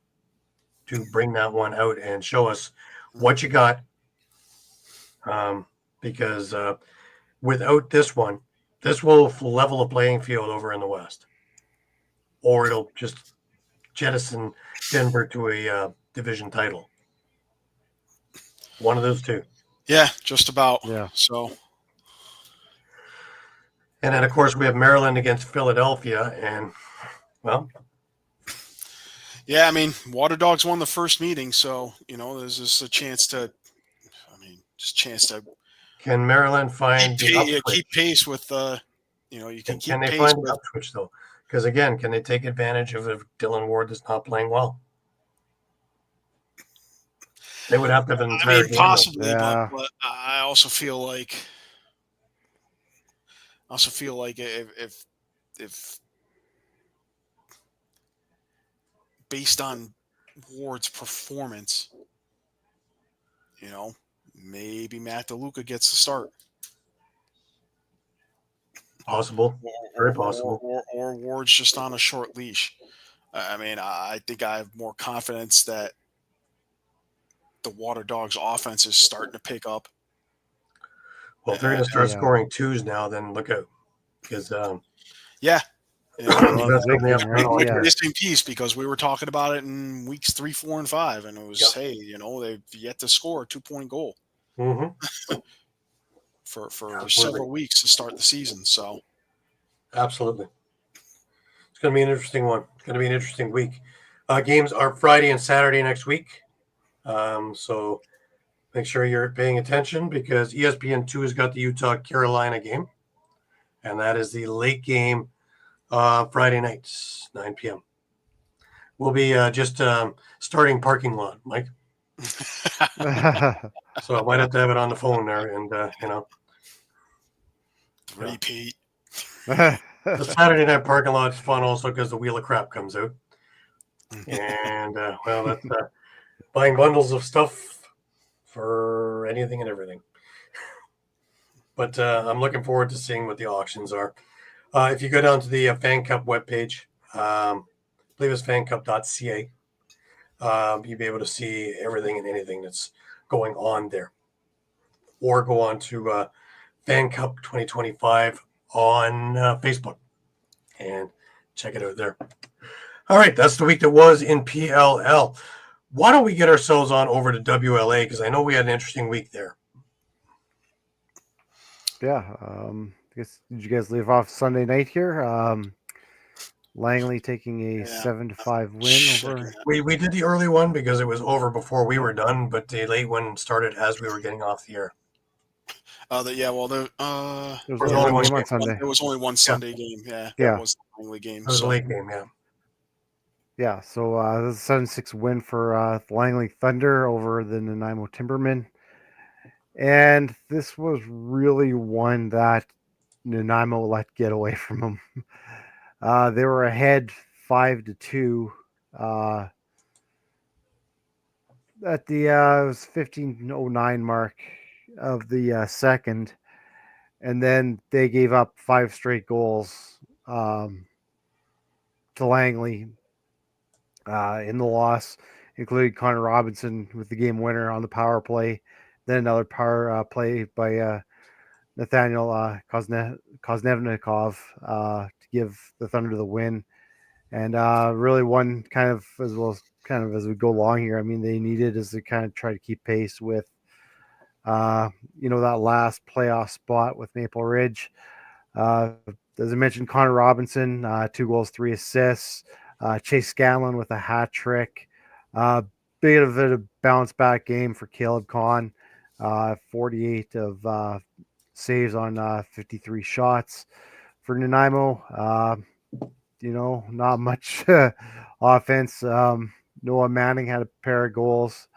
to bring that one out and show us what you got. Because without this one, this will level a playing field over in the West. Or it'll just jettison Denver to a division title. One of those two. Yeah, just about. Yeah. So And then, of course, we have Maryland against Philadelphia. And, well, yeah, I mean, Water Dogs won the first meeting, so there's just a chance to. I mean, just chance to can Maryland find the up switch? keep pace with. You can keep Can they pace find the with. up switch, though? Because, again, can they take advantage of if Dylan Ward is not playing well? They would have to have an entire game. Possibly, Yeah. but I also feel like. If based on Ward's performance, maybe Matt DeLuca gets the start. Possible. Very possible. Or Ward's just on a short leash. I mean, I think I have more confidence that the Water Dogs offense is starting to pick up. Well, if they're going to start Yeah. scoring twos now, then look out. Because, yeah. Well, that's That's big what thing, they have right? to Yeah. Missing piece because we were talking about it in weeks 3, 4, and 5, and it was they've yet to score a 2-point goal for several weeks to start the season. So absolutely, it's going to be an interesting one. It's going to be an interesting week. Games are Friday and Saturday next week, so make sure you're paying attention because ESPN2 has got the Utah Carolina game, and that is the late game. Friday nights, 9 p.m. We'll be just starting parking lot, Mike. So I might have to have it on the phone there, and repeat. the Saturday night parking lot is fun also because the Wheel of Crap comes out, and that's buying bundles of stuff for anything and everything. But I'm looking forward to seeing what the auctions are. If you go down to the Fan Cup webpage, I believe it's fancup.ca, you'll be able to see everything and anything that's going on there. Or go on to Fan Cup 2025 on Facebook and check it out there. All right, that's the week that was in PLL. Why don't we get ourselves on over to WLA? Because I know we had an interesting week there. Yeah. I guess did you guys leave off Sunday night here? Langley taking a 7-5 win over. We did the early one because it was over before we were done, but the late one started as we were getting off the air. There was was only one game on game. Sunday. There was only one Sunday game. Yeah. Yeah. That was the Langley game. It was a late game, yeah. Yeah, so this is a 7-6 win for the Langley Thunder over the Nanaimo Timbermen. And this was really one that Nanaimo let get away from them. They were ahead 5-2 at the it was 15:09 mark of the second, and then they gave up 5 straight goals to Langley in the loss, including Connor Robinson with the game winner on the power play. Then another power play by Nathaniel Koznevnikov to give the Thunder the win. And really one kind of as well as kind of as we go along here, I mean, they needed as to kind of try to keep pace with, that last playoff spot with Maple Ridge. As I mentioned, Connor Robinson, 2 goals, 3 assists. Chase Scanlon with a hat trick. Bit of a bounce back game for Caleb Kahn. 48 of saves on 53 shots. For Nanaimo, not much offense. Noah Manning had a pair of goals,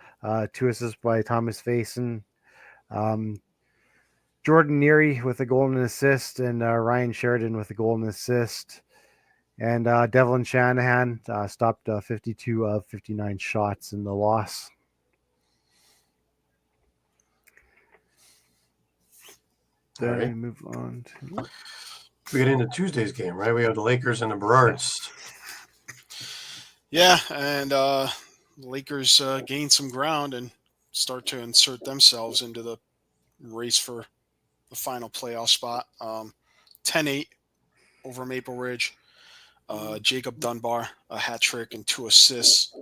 2 assists by Thomas Faison. Jordan Neary with a goal and an assist, and Ryan Sheridan with a goal and an assist. And Devlin Shanahan stopped 52 of 59 shots in the loss. Then All right. we move on to... We get into Tuesday's game, right? We have the Lakers and the Berards. Yeah, and the Lakers gain some ground and start to insert themselves into the race for the final playoff spot. 10-8 over Maple Ridge. Jacob Dunbar, a hat trick and 2 assists.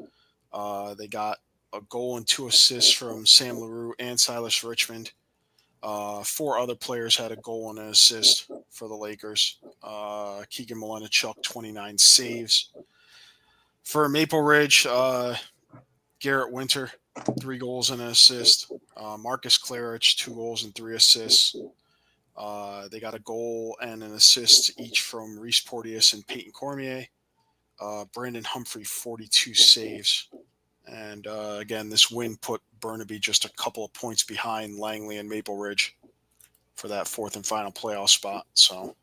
They got a goal and 2 assists from Sam LaRue and Silas Richmond. 4 other players had a goal and an assist for the Lakers. Keegan Malenichuk, 29 saves. For Maple Ridge, Garrett Winter, 3 goals and an assist. Marcus Klarich, 2 goals and 3 assists. They got a goal and an assist each from Reese Porteous and Peyton Cormier. Brandon Humphrey, 42 saves. And again, this win put Burnaby just a couple of points behind Langley and Maple Ridge for that 4th and final playoff spot. So,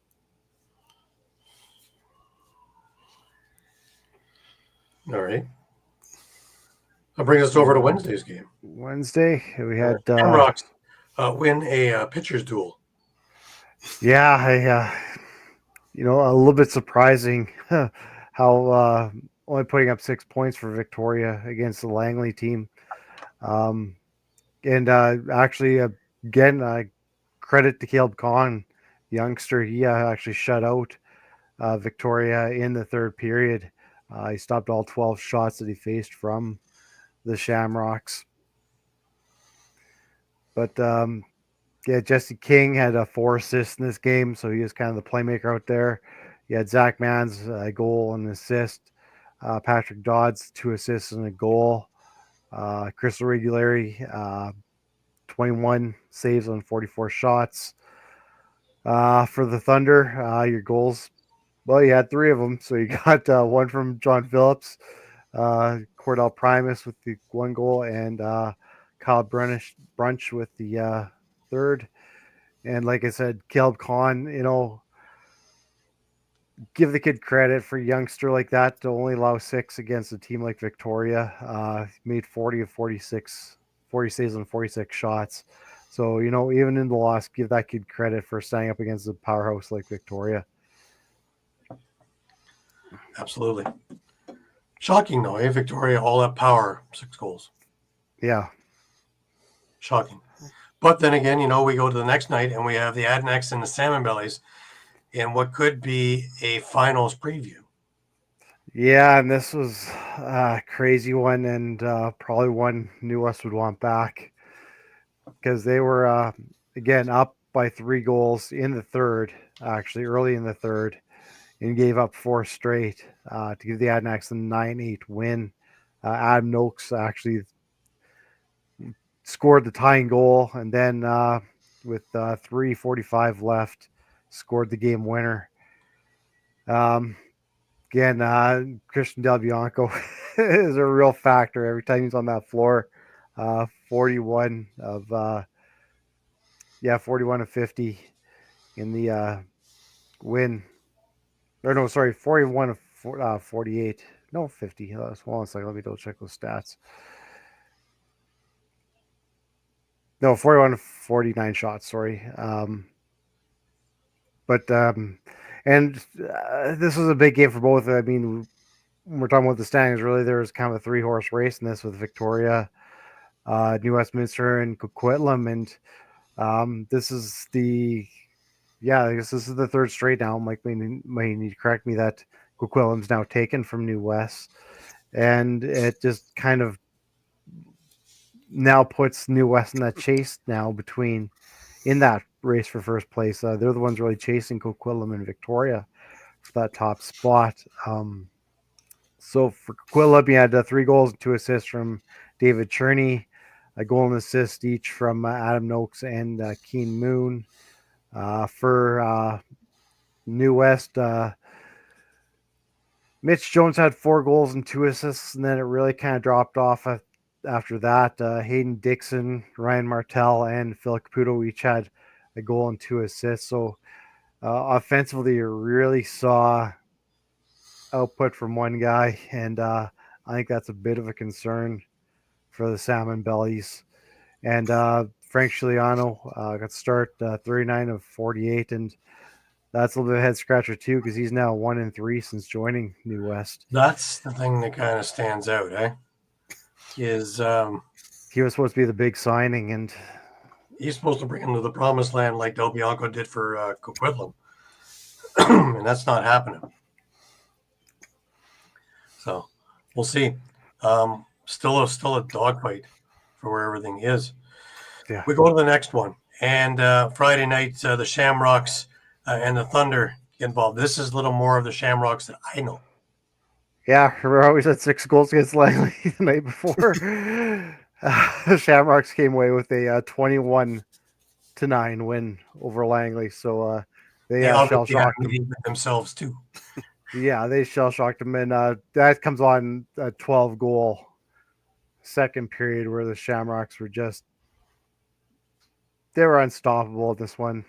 All right. That brings us over to Wednesday's game. Wednesday, we had Shamrocks win a pitcher's duel. Yeah, a little bit surprising how only putting up 6 points for Victoria against the Langley team. And actually, again, credit to Caleb Kahn, youngster. He actually shut out Victoria in the 3rd period. He stopped all 12 shots that he faced from the Shamrocks. But Jesse King had 4 assists in this game, so he was kind of the playmaker out there. You had Zach Mans a goal and an assist. Patrick Dodds 2 assists and a goal. Crystal Regularity 21 saves on 44 shots. For the Thunder, your goals, well, you had 3 of them. So you got 1 from John Phillips, Cordell Primus with the 1 goal, and Kyle Brunch with the 3rd. And like I said, Caleb Kahn, give the kid credit for a youngster like that to only allow 6 against a team like Victoria. Made 40 of 46, 40 saves on 46 shots. So, even in the loss, give that kid credit for standing up against a powerhouse like Victoria. Absolutely. Shocking, though, eh? Victoria all that power, 6 goals. Yeah. Shocking. But then again, we go to the next night and we have the Adnex and the Salmon Bellies in what could be a finals preview. Yeah, and this was a crazy one, and probably one New West would want back because they were, again, up by 3 goals in the 3rd, actually early in the 3rd, and gave up 4 straight to give the Adnex a 9-8 win. Adam Noakes actually scored the tying goal, and then with 3:45 left, scored the game winner. Again, Christian Del Bianco is a real factor every time he's on that floor. 41 of 50 in the win. Or no, sorry, 41 of 48. No, 50. Hold on a second. Let me double check those stats. No, 41 of 49 shots. Sorry. But And this was a big game for both. I mean, when we're talking about the standings, really, there was kind of a 3-horse race in this with Victoria, New Westminster, and Coquitlam. And this is I guess this is the third straight now. Mike may need to correct me that Coquitlam's now taken from New West. And it just kind of now puts New West in that chase now in that race for first place. They're the ones really chasing Coquitlam and Victoria for that top spot. So for Coquitlam, you had 3 goals and 2 assists from David Cherney, a goal and assist each from Adam Noakes and Keen Moon. For New West, Mitch Jones had 4 goals and 2 assists, and then it really kind of dropped off after that. Hayden Dixon, Ryan Martell, and Phil Caputo each had a goal and 2 assists. So offensively, you really saw output from one guy, and I think that's a bit of a concern for the Salmon Bellies. And Frank Chiliano got to start 39 of 48, and that's a little bit of a head scratcher too, because he's now 1-3 since joining New West. That's the thing that kind of stands out, is he was supposed to be the big signing, and he's supposed to bring him to the promised land like Del Bianco did for Coquitlam, and that's not happening. So we'll see. Still a dogfight for where everything is. Yeah. We go to the next one, and Friday night the Shamrocks and the Thunder get involved. This is a little more of the Shamrocks that I know. Yeah, we're always at 6 goals against Langley the night before. The Shamrocks came away with a 21-9 win over Langley, so they shell shocked themselves too. Yeah, they shell shocked them, and that comes on a 12-goal second period where the Shamrocks were they were unstoppable at this one.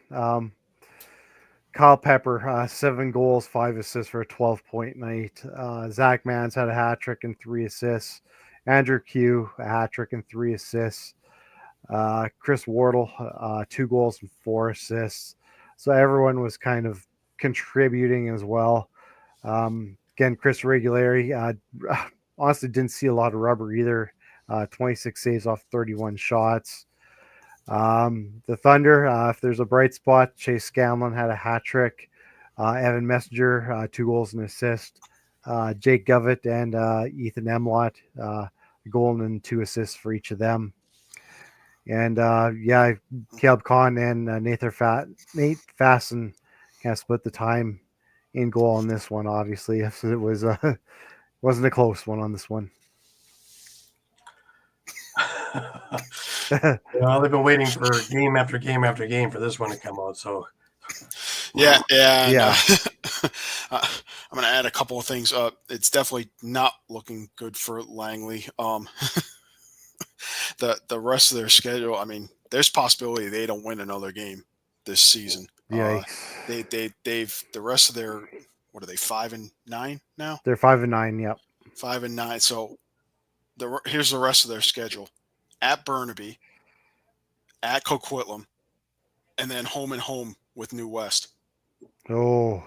Kyle Pepper, 7 goals, 5 assists for a 12-point night. Zach Mans had a hat trick and 3 assists. Andrew Q, a hat trick and 3 assists. Chris Wardle, 2 goals and 4 assists. So everyone was kind of contributing as well. Again, Chris Regulari, honestly didn't see a lot of rubber either. 26 saves off 31 shots. The Thunder, if there's a bright spot, Chase Scanlon had a hat trick. Evan Messenger, 2 goals and assist. Jake Govett and Ethan Emlott, a goal and 2 assists for each of them. And Caleb Kahn and Nate Fasten kind of split the time in goal on this one, obviously. So it was wasn't a close one on this one. Well, they've been waiting for game after game after game for this one to come out. So yeah. I'm going to add a couple of things. It's definitely not looking good for Langley. The rest of their schedule, I mean, there's possibility they don't win another game this season. They've the rest of their, what are they, 5-9 now? They're 5-9. Yep. 5-9. So here's the rest of their schedule: at Burnaby, at Coquitlam, and then home and home with New West. Oh,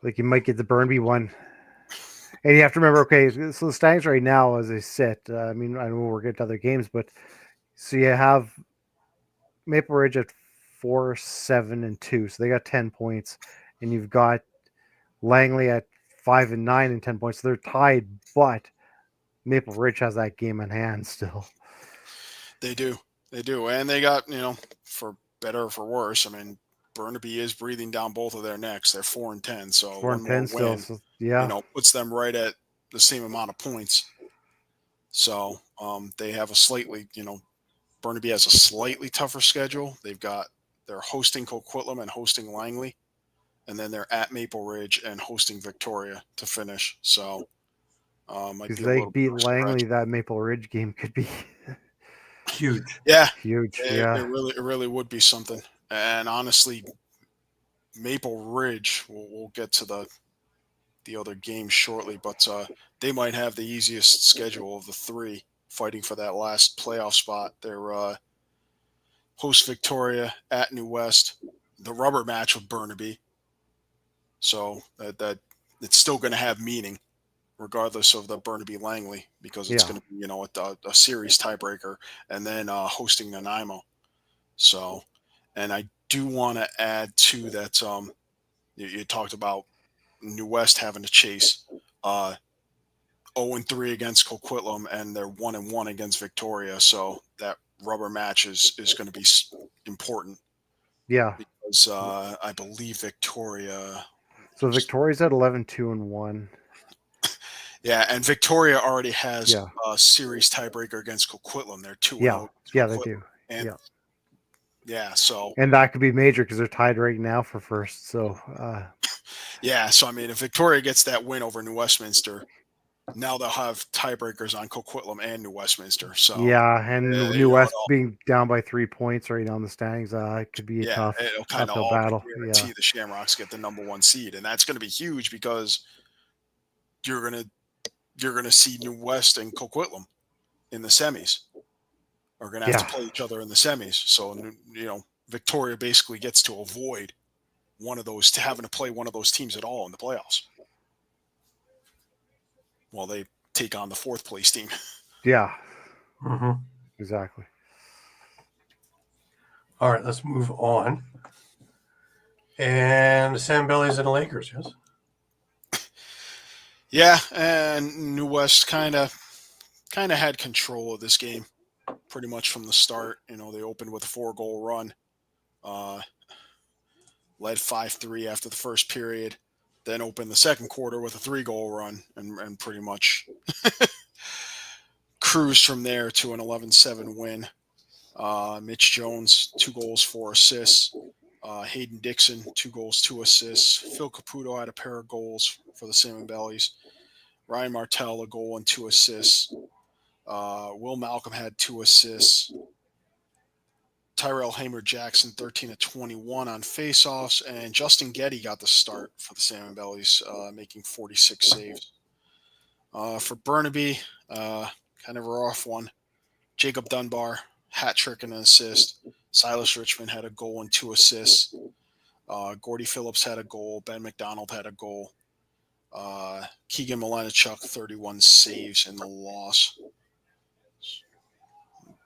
like you might get the Burnaby one. And you have to remember, okay, so the standings right now as they sit, I mean, I know we'll get to other games, but so you have Maple Ridge at 4-7-2, so they got 10 points, and you've got Langley at 5-9 and 10 points. So they're tied, but Maple Ridge has that game in hand still. They do, and they got, for better or for worse, I mean, Burnaby is breathing down both of their necks. They're 4-10, so 4-10 still. So, yeah, puts them right at the same amount of points. So they have a slightly, Burnaby has a slightly tougher schedule. They're hosting Coquitlam and hosting Langley, and then they're at Maple Ridge and hosting Victoria to finish. So if they beat Langley, that Maple Ridge game could be huge. Yeah, huge. It really would be something. And honestly, Maple Ridge, we'll get to the other game shortly, but they might have the easiest schedule of the 3 fighting for that last playoff spot. They're host Victoria, at New West, the rubber match with Burnaby. So that it's still going to have meaning, regardless of the Burnaby Langley, because it's going to be, a series tiebreaker, and then hosting Nanaimo. So, and I do want to add too that you talked about New West having to chase 0-3 against Coquitlam, and they're 1-1 against Victoria. So that rubber match is going to be important. Yeah, because I believe Victoria. So Victoria's at 11-2-1. Yeah, and Victoria already has a series tiebreaker against Coquitlam. They're 2-0. Yeah, they do. And so and that could be major because they're tied right now for first. So so I mean, if Victoria gets that win over New Westminster, now they'll have tiebreakers on Coquitlam and New Westminster. So and New West being down by 3 points right now in the standings, it could be a tough, it'll kind of battle. Guarantee the Shamrocks get the number 1 seed, and that's going to be huge because you're going to see New West and Coquitlam in the semis. Are going to have to play each other in the semis. So Victoria basically gets to avoid having to play one of those teams at all in the playoffs. Well, they take on the 4th place team. Yeah. Mm-hmm. Exactly. All right, let's move on. And the Sam Bellies and the Lakers, yes? Yeah, and New West kind of had control of this game pretty much from the start. They opened with a 4-goal run, led 5-3 after the first period, then opened the second quarter with a 3-goal run and pretty much cruised from there to an 11-7 win. Mitch Jones, 2 goals, 4 assists. Hayden Dixon, 2 goals, 2 assists. Phil Caputo had a pair of goals for the Salmon Bellies. Ryan Martell, a goal and 2 assists. Will Malcolm had 2 assists. Tyrell Hamer-Jackson, 13-21 on faceoffs, and Justin Getty got the start for the Salmon Bellies, making 46 saves. For Burnaby, kind of a rough one. Jacob Dunbar, hat trick and an assist. Silas Richmond had a goal and 2 assists. Gordy Phillips had a goal. Ben McDonald had a goal. Keegan Malenichuk, 31 saves in the loss.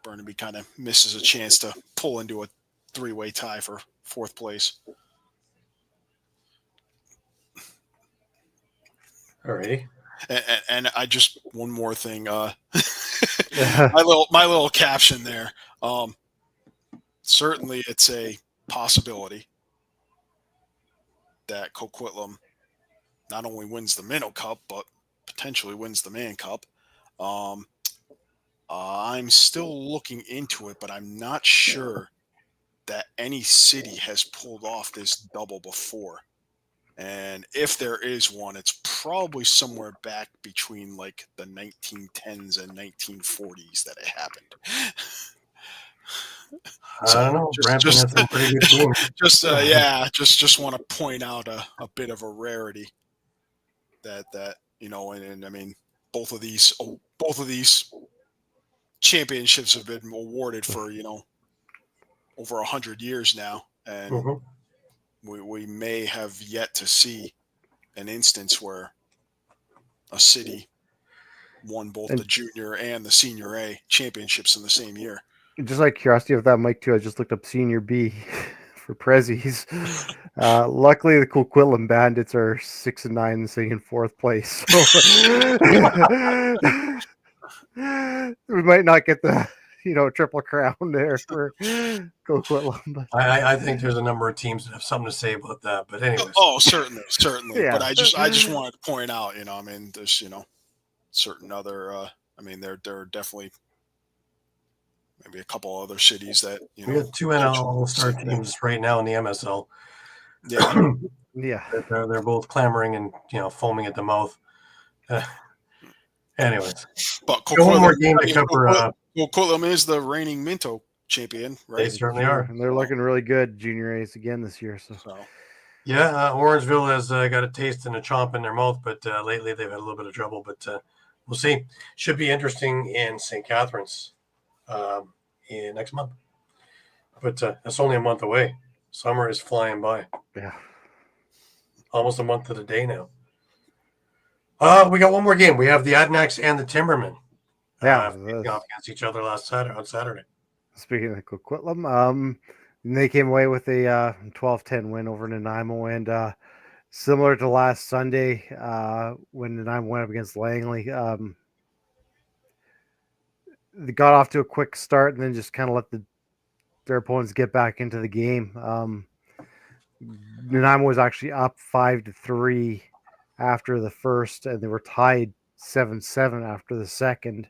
Burnaby kind of misses a chance to pull into a 3-way tie for 4th place. Alrighty. And I just one more thing. My little caption there. Certainly, it's a possibility that Coquitlam not only wins the Minnow Cup, but potentially wins the Man Cup. I'm still looking into it, but I'm not sure that any city has pulled off this double before. And if there is one, it's probably somewhere back between like the 1910s and 1940s that it happened. I don't know. Brampton has some pretty good teams. Just want to point out a bit of a rarity that and I mean both of these championships have been awarded for over 100 years now, and we may have yet to see an instance where a city won both the junior and the senior A championships in the same year. Just like curiosity of that, Mike, too, I just looked up senior B for Prezzies. Luckily, the Coquitlam Bandits are 6-9 and sitting in 4th place. So we might not get the triple crown there for Coquitlam. I think there's a number of teams that have something to say about that. But anyways. Oh, certainly. Yeah. But I just wanted to point out, I mean, there's certain other. There are definitely maybe a couple other cities that we have 2 NL All-Star teams right now in the MSL. Yeah, yeah. They're both clamoring and foaming at the mouth. Anyways, but one more game to cover. Coquitlam is the reigning Minto champion, right? They certainly are, and they're looking really good junior A's again this year. So. Yeah, Orangeville has got a taste and a chomp in their mouth, but lately they've had a little bit of trouble. But we'll see. Should be interesting in St. Catharines in next month. But that's only a month away. Summer is flying by. Yeah. Almost a month to the day now. We got one more game. We have the Adnax and the Timbermen. Facing off against each other on Saturday. Speaking of Coquitlam, they came away with a 12-10 win over Nanaimo, and similar to last Sunday when Nanaimo went up against Langley, they got off to a quick start and then just kind of let their opponents get back into the game. Nanaimo was actually up 5-3 after the first, and they were tied 7-7 after the second.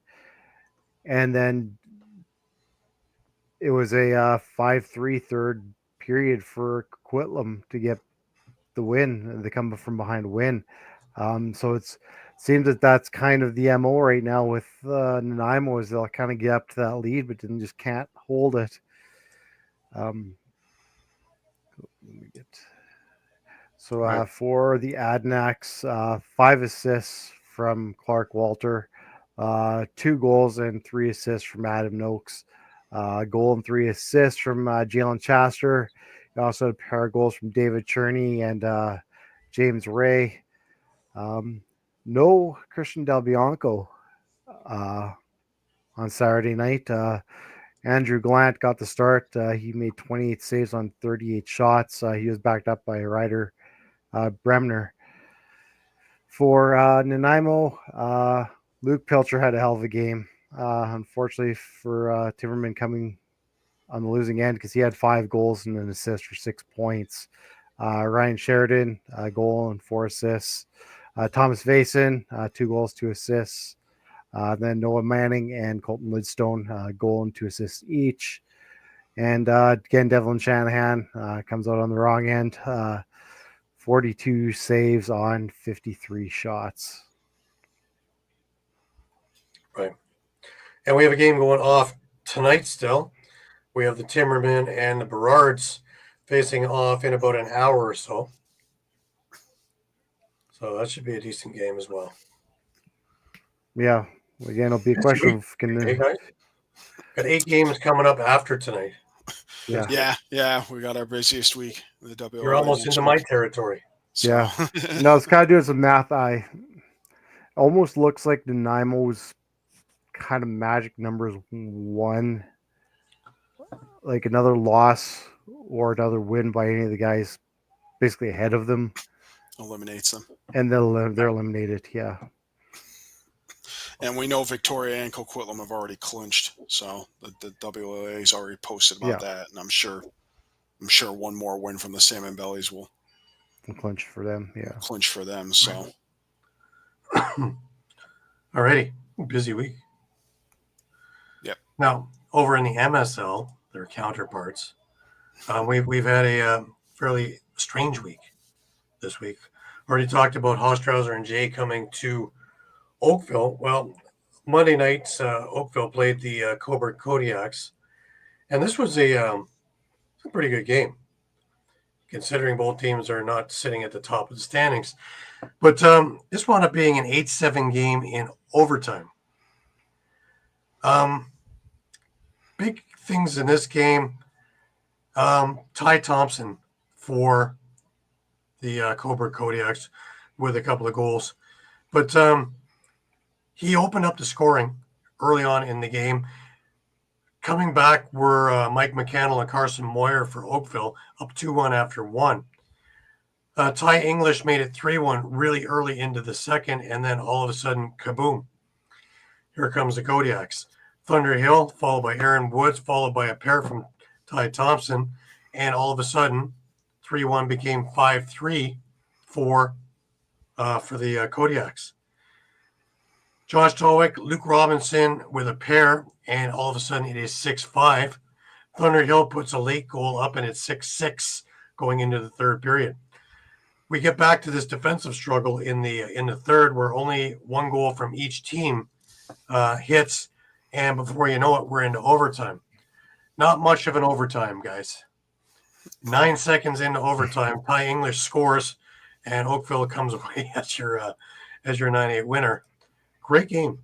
And then it was a 5-3 third period for Coquitlam to get the win, the come from behind win. So it seems that that's kind of the MO right now with Nanaimo, is they'll kind of get up to that lead, but then just can't hold it. For the Adnax, 5 assists from Clark Walter, 2 goals and 3 assists from Adam Noakes, goal and 3 assists from Jalen Chaster. He also had a pair of goals from David Cherney and James Ray. No Christian Del Bianco on Saturday night. Andrew Glant got the start. He made 28 saves on 38 shots. He was backed up by Ryder Bremner. For Nanaimo, Luke Pilcher had a hell of a game. Unfortunately for Timberman coming on the losing end, because he had 5 goals and an assist for 6 points. Ryan Sheridan, a goal and 4 assists. Thomas Vason, 2 goals, 2 assists. Then Noah Manning and Colton Lidstone, goal and 2 assists each. And again, Devlin Shanahan comes out on the wrong end. 42 saves on 53 shots. Right. And we have a game going off tonight still. We have the Timbermen and the Berards facing off in about an hour or so. So that should be a decent game as well. Yeah. Again, it'll be a question of Hey guys, got 8 games coming up after tonight. Yeah. We got our busiest week. The WLA. You're almost into my territory. So. Yeah. I was kind of doing some math. Almost looks like Nanaimo's kind of magic numbers 1, like another loss or another win by any of the guys basically ahead of them Eliminates them. And they're eliminated. Yeah. And we know Victoria and Coquitlam have already clinched, so the WLA's already posted about that, and I'm sure one more win from the Salmon Bellies will clinch for them. Yeah, clinch for them. So, alrighty, busy week. Yep. Now over in the MSL, their counterparts, we've had a fairly strange week this week. Already talked about Hostrauser and Jay coming to Oakville. Well, Monday night, Oakville played the Coburg Kodiaks, and this was a pretty good game, considering both teams are not sitting at the top of the standings. But this wound up being an 8-7 game in overtime. Big things in this game. Ty Thompson for the Coburg Kodiaks with a couple of goals. But he opened up the scoring early on in the game. Coming back were Mike McCannell and Carson Moyer for Oakville, up 2-1 after 1. Ty English made it 3-1 really early into the second, and then all of a sudden, kaboom. Here comes the Kodiaks. Thunder Hill, followed by Aaron Woods, followed by a pair from Ty Thompson, and all of a sudden, 3-1 became 5-3 for the Kodiaks. Josh Towick, Luke Robinson with a pair, and all of a sudden it is 6-5. Thunder Hill puts a late goal up, and it's 6-6 going into the third period. We get back to this defensive struggle in the third, where only one goal from each team hits, and before you know it, we're into overtime. Not much of an overtime, guys. 9 seconds into overtime, Ty English scores, and Oakville comes away as your 9-8 winner. Great game,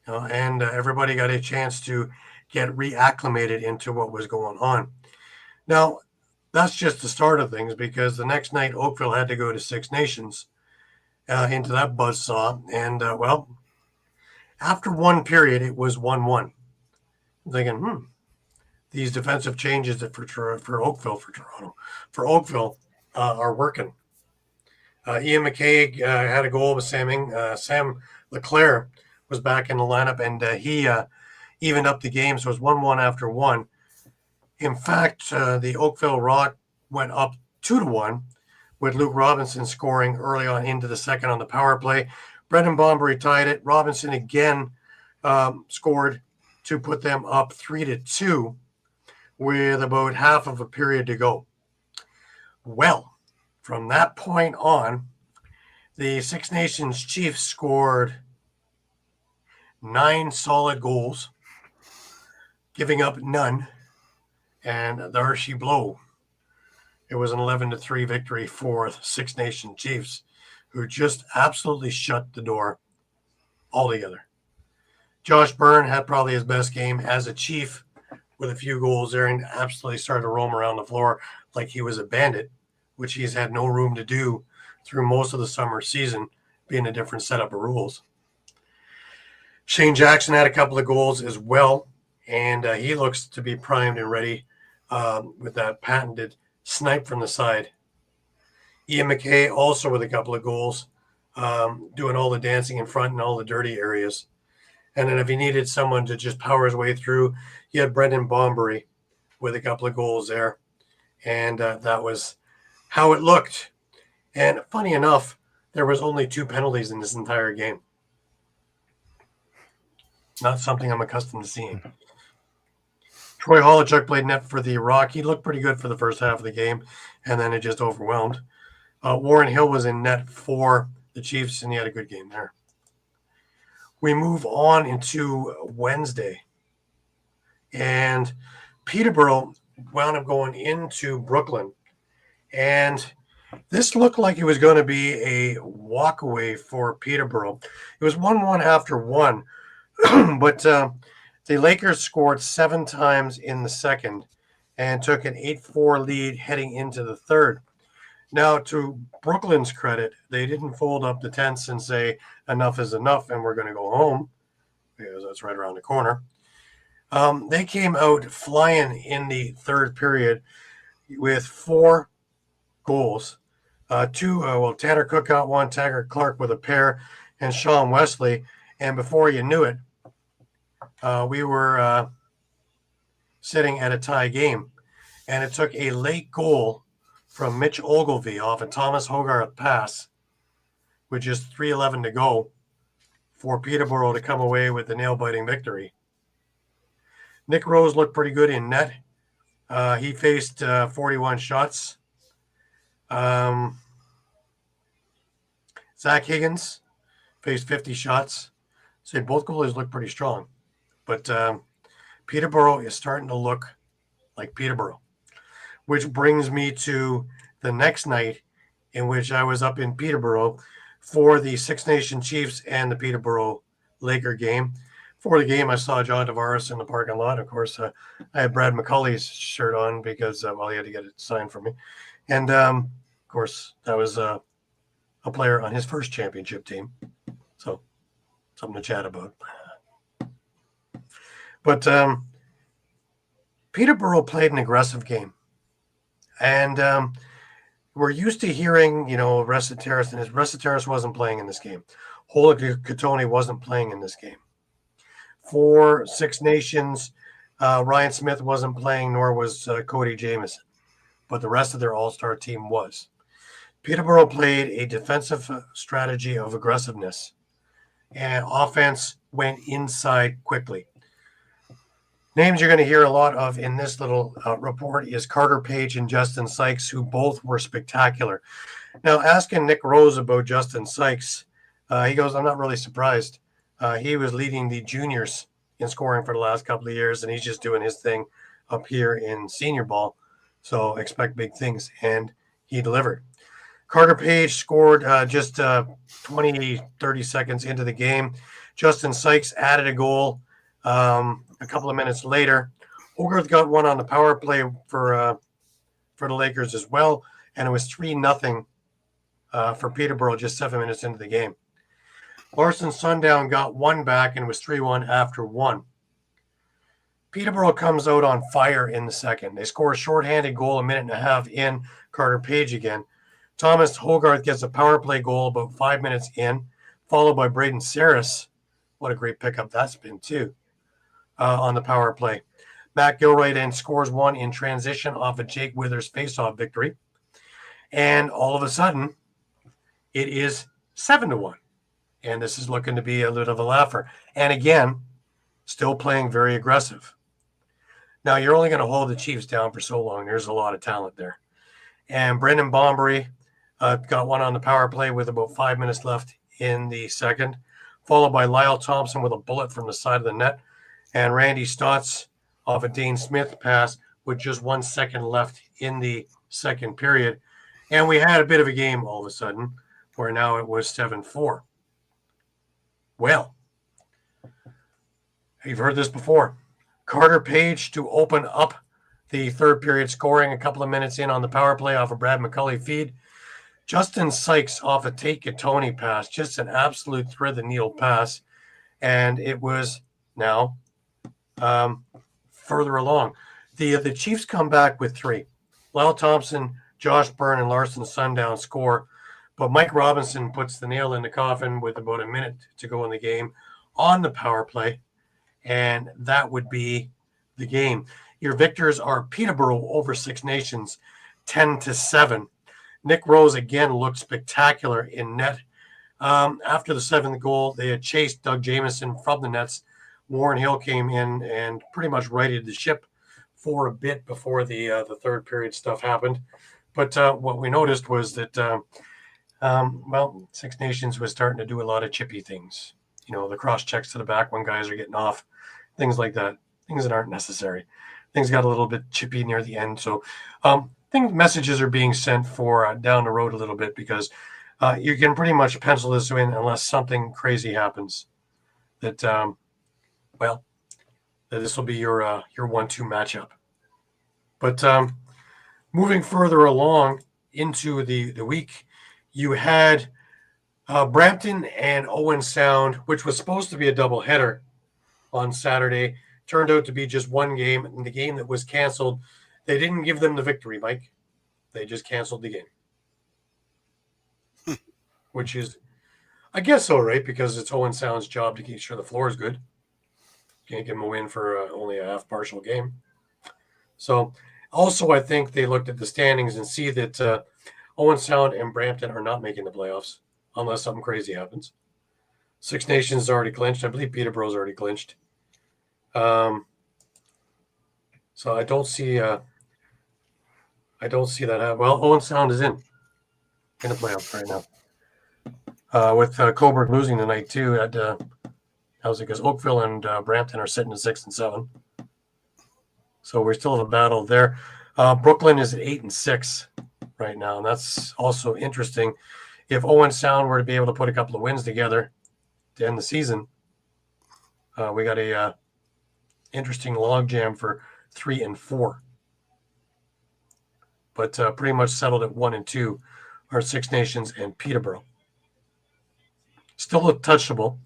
and everybody got a chance to get reacclimated into what was going on. Now, that's just the start of things, because the next night Oakville had to go to Six Nations into that buzzsaw. And, well, after one period, it was 1-1. I'm thinking, these defensive changes that for Oakville are working. Ian McKay had a goal with Sam Leclerc was back in the lineup, and he evened up the game, so it was 1-1 after one. In fact, the Oakville Rock went up 2-1 with Luke Robinson scoring early on into the second on the power play. Brendan Bombury tied it. Robinson again scored to put them up 3-2 with about half of a period to go. Well, from that point on, the Six Nations Chiefs scored 9 solid goals, giving up none. And there she blow. It was an 11-3 victory for the Six Nations Chiefs, who just absolutely shut the door altogether. Josh Byrne had probably his best game as a Chief with a few goals there, and absolutely started to roam around the floor like he was a bandit, which he's had no room to do through most of the summer season, being a different setup of rules. Shane Jackson had a couple of goals as well, and he looks to be primed and ready with that patented snipe from the side. Ian McKay also with a couple of goals, doing all the dancing in front and all the dirty areas. And then if he needed someone to just power his way through, he had Brendan Bombury with a couple of goals there. And that was how it looked. And funny enough, there was only 2 penalties in this entire game. Not something I'm accustomed to seeing. Troy Holochuk played net for the Rock. He looked pretty good for the first half of the game, and then it just overwhelmed. Warren Hill was in net for the Chiefs, and he had a good game there. We move on into Wednesday, and Peterborough wound up going into Brooklyn, and this looked like it was going to be a walkaway for Peterborough. It was 1-1 after one, but the Lakers scored 7 times in the second and took an 8-4 lead heading into the third. Now, to Brooklyn's credit, they didn't fold up the tents and say, enough is enough and we're going to go home, because that's right around the corner. They came out flying in the third period with 4 goals. Tanner Cook got one, Taggart Clark with a pair, and Sean Wesley. And before you knew it, we were sitting at a tie game. And it took a late goal from Mitch Ogilvie off a Thomas Hogarth pass with just 3:11 to go for Peterborough to come away with the nail-biting victory. Nick Rose looked pretty good in net. He faced 41 shots. Zach Higgins faced 50 shots. So both goalies look pretty strong. But Peterborough is starting to look like Peterborough, which brings me to the next night in which I was up in Peterborough for the Six Nation Chiefs and the Peterborough Laker game. For the game, I saw John Tavares in the parking lot. Of course, I had Brad McCulley's shirt on because, he had to get it signed for me. And, of course, that was a player on his first championship team. So, something to chat about. But Peterborough played an aggressive game. And we're used to hearing, Ressiteris, and Ressiteris wasn't playing in this game. Hola Katoni wasn't playing in this game. For Six Nations, Ryan Smith wasn't playing, nor was Cody Jamieson. But the rest of their all-star team was. Peterborough played a defensive strategy of aggressiveness, and offense went inside quickly. Names you're going to hear a lot of in this little report is Carter Page and Justin Sykes, who both were spectacular. Now, asking Nick Rose about Justin Sykes, he goes, I'm not really surprised. He was leading the juniors in scoring for the last couple of years, and he's just doing his thing up here in senior ball. So expect big things, and he delivered. Carter Page scored just 20, 30 seconds into the game. Justin Sykes added a goal a couple of minutes later. Hogarth got one on the power play for for the Lakers as well, and it was 3-0 for Peterborough just 7 minutes into the game. Larson Sundown got one back and it was 3-1 after one. Peterborough comes out on fire in the second. They score a shorthanded goal a minute and a half in. Carter Page again. Thomas Hogarth gets a power play goal about 5 minutes in, followed by Braden Saris. What a great pickup that's been, too, on the power play. Matt Gilroy then scores one in transition off of Jake Withers' faceoff victory. And all of a sudden, it is 7-1. And this is looking to be a little of a laugher. And again, still playing very aggressive. Now, you're only going to hold the Chiefs down for so long. There's a lot of talent there. And Brendan Bombery got one on the power play with about 5 minutes left in the second, followed by Lyle Thompson with a bullet from the side of the net, and Randy Stotts off a Dane Smith pass with just 1 second left in the second period. And we had a bit of a game all of a sudden, where now it was 7-4. Well, you've heard this before. Carter Page to open up the third period, scoring a couple of minutes in on the power play off a Brad McCulley feed. Justin Sykes off a Tate Gattoni pass, just an absolute thread-the-needle pass. And it was now further along. The Chiefs come back with three. Lyle Thompson, Josh Byrne, and Larson Sundown score. But Mike Robinson puts the nail in the coffin with about a minute to go in the game on the power play. And that would be the game. Your victors are Peterborough over Six Nations, 10-7. Nick Rose again looked spectacular in net. After the seventh goal, they had chased Doug Jamieson from the nets. Warren Hill came in and pretty much righted the ship for a bit before the third period stuff happened. But what we noticed was that, Six Nations was starting to do a lot of chippy things. You know, the cross checks to the back when guys are getting off, things like that, things that aren't necessary. Things got a little bit chippy near the end. So I think messages are being sent for down the road a little bit because you can pretty much pencil this in unless something crazy happens. That, that this will be your 1-2 matchup. But moving further along into the week, you had Brampton and Owen Sound, which was supposed to be a doubleheader on Saturday, turned out to be just one game. And the game that was canceled, they didn't give them the victory, Mike. They just canceled the game. Which is, I guess, all right, because it's Owen Sound's job to keep sure the floor is good. Can't give them a win for only a half partial game. So, also, I think they looked at the standings and see that Owen Sound and Brampton are not making the playoffs unless something crazy happens. Six Nations is already clinched. I believe Peterborough's already clinched. So I don't see that happen. Well, Owen Sound is in the playoffs right now. With Coburg losing tonight too. How's it? Because Oakville and Brampton are sitting at 6 and 7. So we still have a battle there. Brooklyn is at 8 and 6 right now, and that's also interesting. If Owen Sound were to be able to put a couple of wins together to end the season, we got a interesting logjam for 3 and 4. But pretty much settled at 1 and 2 are Six Nations and Peterborough. Still touchable,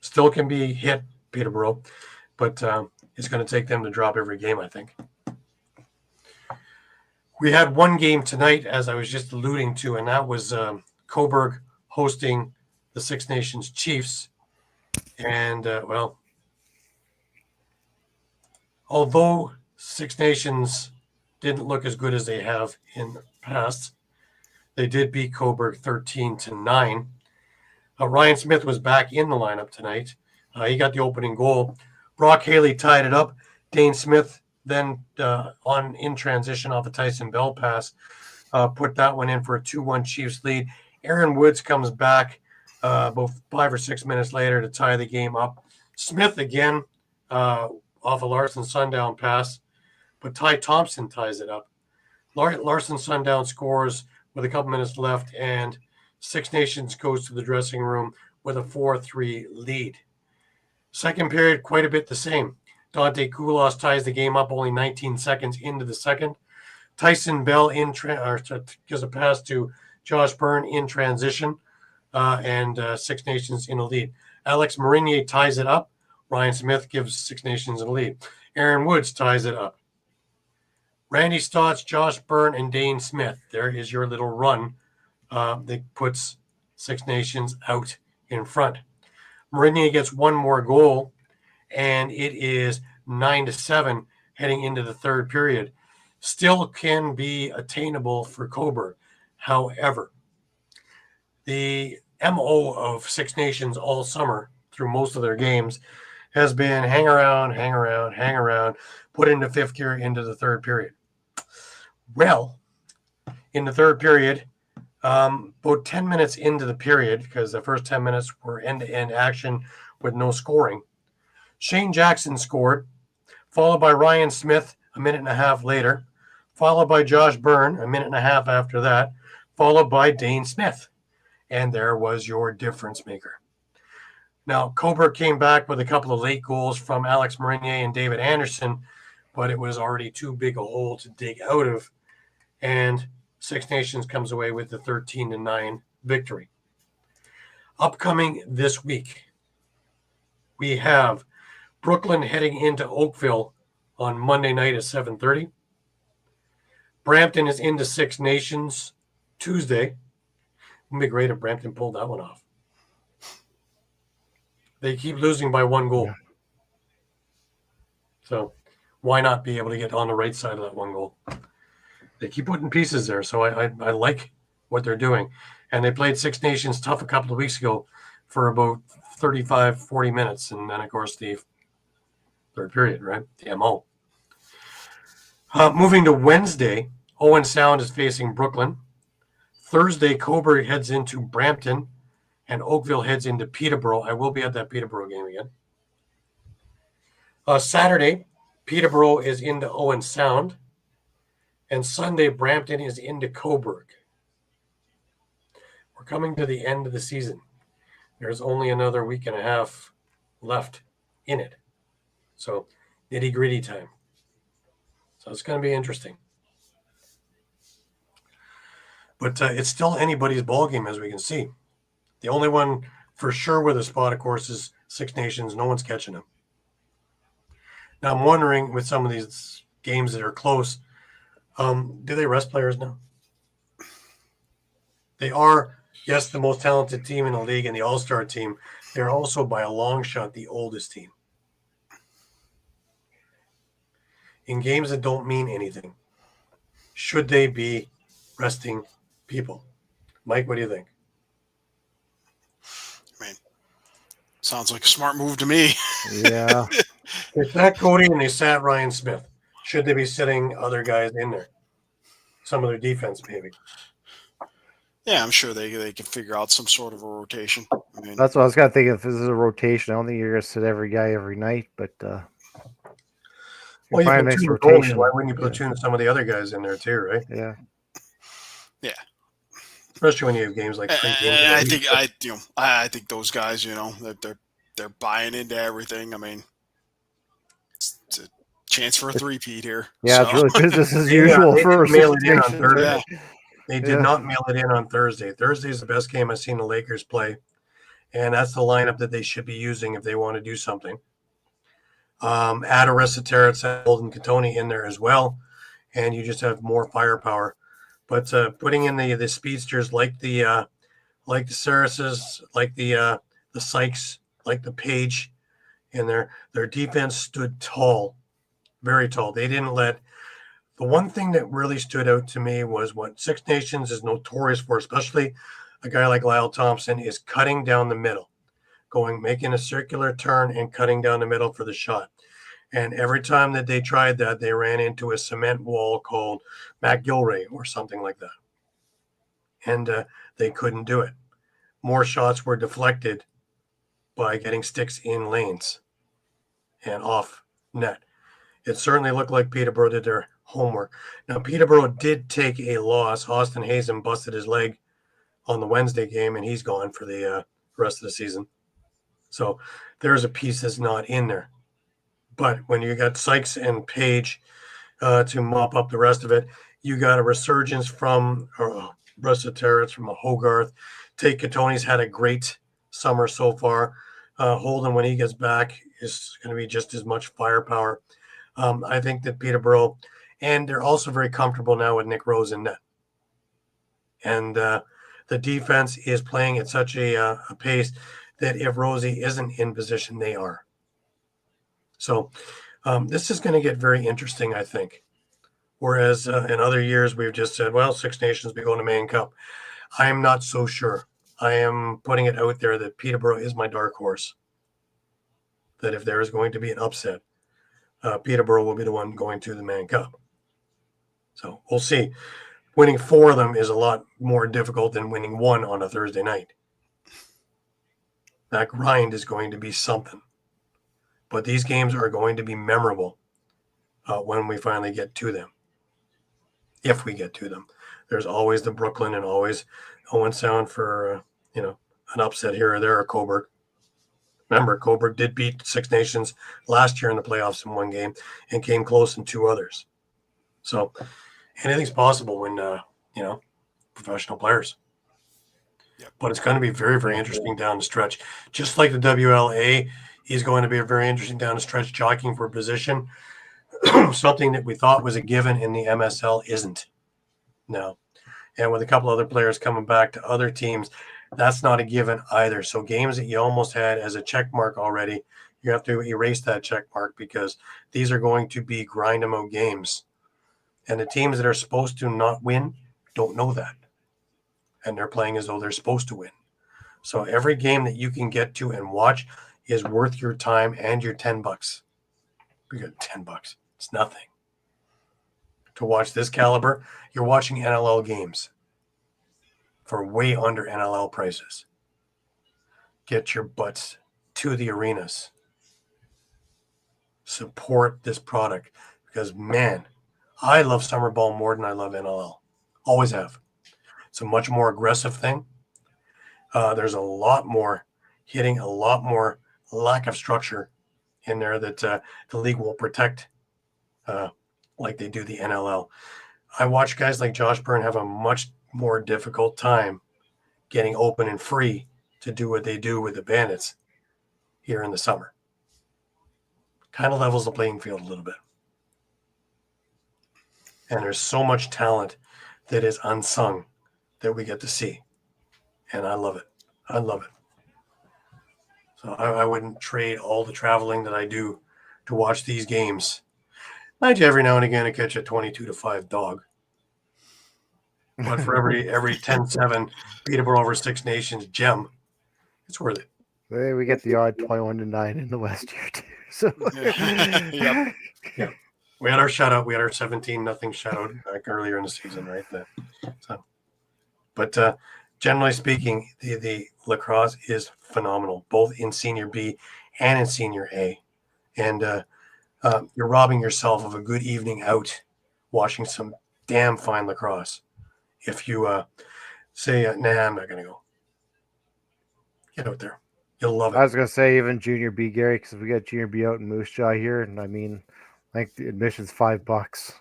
still can be hit, Peterborough, but it's going to take them to drop every game, I think. We had one game tonight, as I was just alluding to, and that was Coburg hosting the Six Nations Chiefs. And, although Six Nations didn't look as good as they have in the past, they did beat Coburg 13-9. Ryan Smith was back in the lineup tonight. He got the opening goal. Brock Haley tied it up. Dane Smith then in transition off a Tyson Bell pass, put that one in for a 2-1 Chiefs lead. Aaron Woods comes back about 5 or 6 minutes later to tie the game up. Smith again off a Larson Sundown pass, but Ty Thompson ties it up. Larson Sundown scores with a couple minutes left, and Six Nations goes to the dressing room with a 4-3 lead. Second period, quite a bit the same. Dante Koulos ties the game up only 19 seconds into the second. Tyson Bell gives a pass to Josh Byrne in transition, and Six Nations in the lead. Alex Marinier ties it up. Ryan Smith gives Six Nations in the lead. Aaron Woods ties it up. Randy Stotts, Josh Byrne, and Dane Smith. There is your little run that puts Six Nations out in front. Marinier gets one more goal, and it is 9-7 heading into the third period. Still can be attainable for Coburg. However, the MO of Six Nations all summer through most of their games has been hang around, put into fifth gear into the third period. Well, in the third period, about 10 minutes into the period, because the first 10 minutes were end-to-end action with no scoring, Shane Jackson scored, followed by Ryan Smith a minute and a half later, followed by Josh Byrne a minute and a half after that, followed by Dane Smith. And there was your difference maker. Now, Coburg came back with a couple of late goals from Alex Marinier and David Anderson, but it was already too big a hole to dig out of. And Six Nations comes away with the 13-9 victory. Upcoming this week, we have Brooklyn heading into Oakville on Monday night at 7:30. Brampton is into Six Nations Tuesday. It would be great if Brampton pulled that one off. They keep losing by one goal. Yeah. So why not be able to get on the right side of that one goal? They keep putting pieces there, so I like what they're doing. And they played Six Nations tough a couple of weeks ago for about 35, 40 minutes. And then, of course, the third period, right? The MO. Moving to Wednesday, Owen Sound is facing Brooklyn. Thursday, Coburg heads into Brampton, and Oakville heads into Peterborough. I will be at that Peterborough game again. Saturday, Peterborough is into Owen Sound, and Sunday, Brampton is into Coburg. We're coming to the end of the season. There's only another week and a half left in it. So, nitty-gritty time. So it's going to be interesting. But it's still anybody's ball game, as we can see. The only one for sure with a spot, of course, is Six Nations. No one's catching them. Now, I'm wondering, with some of these games that are close, do they rest players now? They are, yes, the most talented team in the league and the all-star team. They're also, by a long shot, the oldest team. In games that don't mean anything, should they be resting people? Mike, what do you think? I mean, sounds like a smart move to me. Yeah. They sat Cody and they sat Ryan Smith. Should they be sitting other guys in there? Some of their defense, maybe. Yeah, I'm sure they can figure out some sort of a rotation. I mean, That's what I was kind of thinking. If this is a rotation, I don't think you're going to sit every guy every night, but Well, you find a nice platoon goalies. rotation. Why wouldn't you platoon some of the other guys in there too, right? Yeah. Especially when you have games like three games. I think those guys, that they're buying into everything. I mean, it's a chance for a three-peat here. Yeah, so. it's really business as They usual didn't for mail it in on Six Thursday. Nations. They did not mail it in on Thursday. Thursday is the best game I've seen the Lakers play, and that's the lineup that they should be using if they want to do something. Add Aristotera, Holden Catoni in there as well, and you just have more firepower. But putting in the speedsters like the Sarases, like the Sykes, like the Page in there, their defense stood tall, very tall. They didn't let. The one thing that really stood out to me was what Six Nations is notorious for, especially a guy like Lyle Thompson, is cutting down the middle, making a circular turn and cutting down the middle for the shot. And every time that they tried that, they ran into a cement wall called McGilray or something like that. And they couldn't do it. More shots were deflected by getting sticks in lanes and off net. It certainly looked like Peterborough did their homework. Now, Peterborough did take a loss. Austin Hazen busted his leg on the Wednesday game, and he's gone for the rest of the season. So there's a piece that's not in there. But when you got Sykes and Page to mop up the rest of it, You got a resurgence from Russa Terrence, from a Hogarth. Tate Katoni's had a great summer so far. Holden, when he gets back, is going to be just as much firepower. I think that Peterborough, and they're also very comfortable now with Nick Rose in net. And the defense is playing at such a pace that if Rosie isn't in position, they are. So this is going to get very interesting, I think. Whereas in other years, we've just said, well, Six Nations, we go to Main Cup. I am not so sure. I am putting it out there that Peterborough is my dark horse. That if there is going to be an upset, Peterborough will be the one going to the Main Cup. So we'll see. Winning 4 of them is a lot more difficult than winning 1 on a Thursday night. That grind is going to be something. But these games are going to be memorable when we finally get to them. If we get to them. There's always the Brooklyn and always Owen Sound for, an upset here or there, or Coburg. Remember, Coburg did beat Six Nations last year in the playoffs in 1 game and came close in 2 others. So anything's possible when, professional players. Yep. But it's going to be very, very interesting down the stretch. Just like the WLA is going to be very interesting down the stretch, jockeying for position. Something that we thought was a given in the MSL isn't now. And with a couple other players coming back to other teams, that's not a given either. So games that you almost had as a check mark already, you have to erase that check mark because these are going to be grind-em-out games. And the teams that are supposed to not win don't know that. And they're playing as though they're supposed to win. So every game that you can get to and watch is worth your time and your $10. We got $10. It's nothing. To watch this caliber, you're watching NLL games for way under NLL prices. Get your butts to the arenas. Support this product because, man, I love summer ball more than I love NLL. Always have. It's a much more aggressive thing. There's a lot more hitting, a lot more lack of structure in there that the league will protect like they do the NLL. I watch guys like Josh Byrne have a much more difficult time getting open and free to do what they do with the Bandits here in the summer. Kind of levels the playing field a little bit. And there's so much talent that is unsung that we get to see. And I love it. I love it. So I wouldn't trade all the traveling that I do to watch these games. Mind you, every now and again I catch a 22-5 dog. But for every 10-7 Peterborough over Six Nations gem, it's worth it. Hey, we get the odd 21-9 in the West here too. So Yep. Yeah. We had our shutout. We had our 17-0 shutout back earlier in the season, right? But generally speaking, the lacrosse is phenomenal, both in Senior B and in Senior A. And you're robbing yourself of a good evening out watching some damn fine lacrosse. If you say, nah, I'm not going to go. Get out there. You'll love it. I was going to say even Junior B, Gary, because we got Junior B out in Moose Jaw here. And I mean, I think the admission's $5.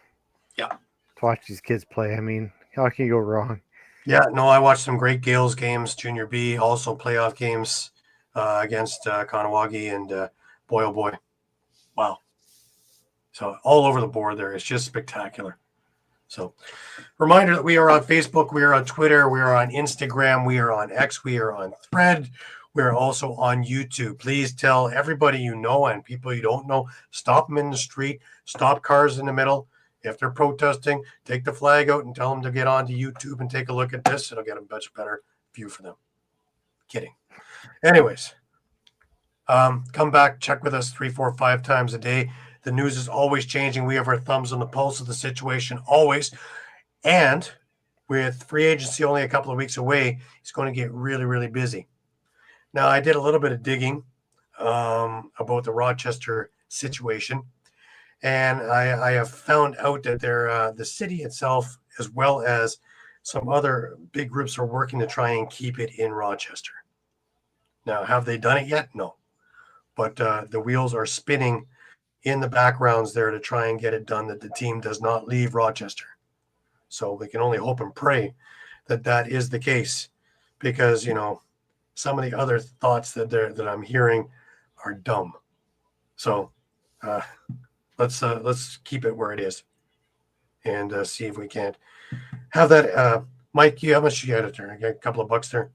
Yeah. To watch these kids play. I mean, how can you go wrong? Yeah, no, I watched some great Gales games, Junior B, also playoff games against Kahnawake, and boy, oh boy, wow. So all over the board there. It's just spectacular. So reminder that we are on Facebook, we are on Twitter, we are on Instagram, we are on X, we are on Thread. We are also on YouTube. Please tell everybody you know and people you don't know, stop them in the street, stop cars in the middle. If they're protesting, take the flag out and tell them to get onto YouTube and take a look at this. It'll get a much better view for them. Kidding. Anyways, come back, check with us 3, 4, 5 times a day. The news is always changing. We have our thumbs on the pulse of the situation always. And with free agency only a couple of weeks away, it's going to get really, really busy. Now, I did a little bit of digging about the Rochester situation. And I have found out that the city itself, as well as some other big groups, are working to try and keep it in Rochester. Now, have they done it yet? No. But the wheels are spinning in the backgrounds there to try and get it done that the team does not leave Rochester. So we can only hope and pray that that is the case, because some of the other thoughts that I'm hearing are dumb. So let's keep it where it is, and see if we can't have that. Mike, how much you got it there? You got a couple of bucks there?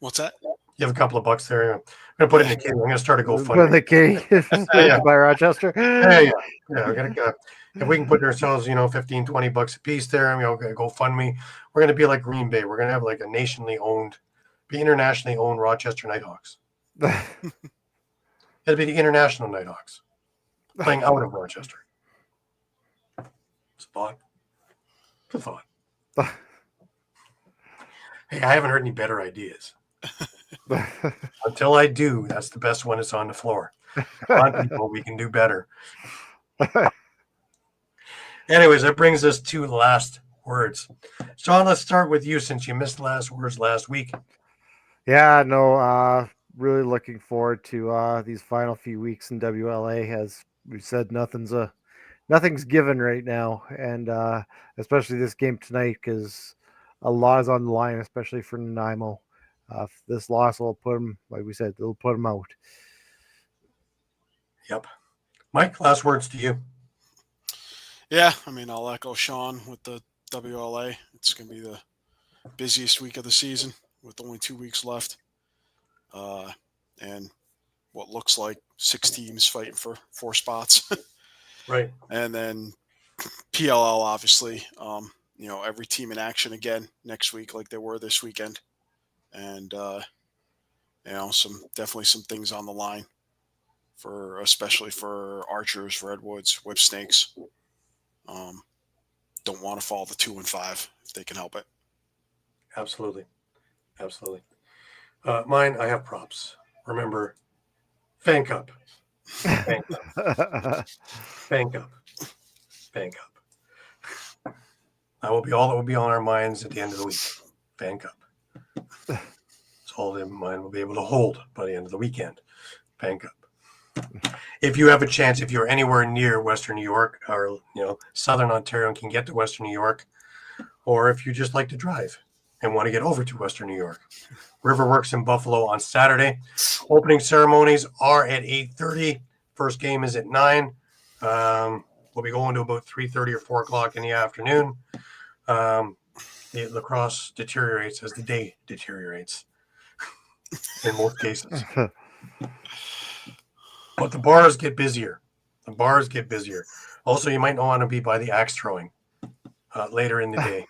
What's that? You have a couple of bucks there. I'm gonna put it in the kitty. I'm gonna start a Put GoFundMe. the key by Rochester. Yeah. We're gonna if we can put ourselves, 15, 20 bucks a piece there, and GoFundMe. We're gonna be like Green Bay. We're gonna have like a internationally owned Rochester Nighthawks. It'll be the International Nighthawks playing out of Rochester. It's a thought. It's a thought. Hey, I haven't heard any better ideas. Until I do, that's the best one that's on the floor. Come on, people, we can do better. Anyways, that brings us to last words. Shawn, let's start with you since you missed last words last week. Yeah, no, really looking forward to these final few weeks in WLA. As we said, nothing's given right now, and especially this game tonight, because a lot is on the line, especially for Nanaimo. This loss will put them, like we said, it'll put them out. Yep. Mike, last words to you. Yeah, I mean, I'll echo Shawn with the WLA. It's going to be the busiest week of the season with only 2 weeks left. And what looks like 6 teams fighting for 4 spots. Right. And then PLL, obviously, every team in action again next week like they were this weekend. And, definitely some things on the line especially for archers, redwoods, whip snakes. Don't want to fall to 2 and 5 if they can help it. Absolutely. Mine, I have props. Remember, Fan Cup. Fan Cup. Fan Cup. Fan Cup. That will be all that will be on our minds at the end of the week. Fan Cup. It's all the mind will be able to hold by the end of the weekend. Fan Cup. If you have a chance, if you're anywhere near Western New York or Southern Ontario and can get to Western New York, or if you just like to drive and want to get over to Western New York, Riverworks in Buffalo on Saturday. Opening ceremonies are at 8:30. First game is at 9. We'll be going to about 3:30 or 4 o'clock in the afternoon. The lacrosse deteriorates as the day deteriorates in most cases. But the bars get busier. Also, you might not want to be by the axe throwing later in the day.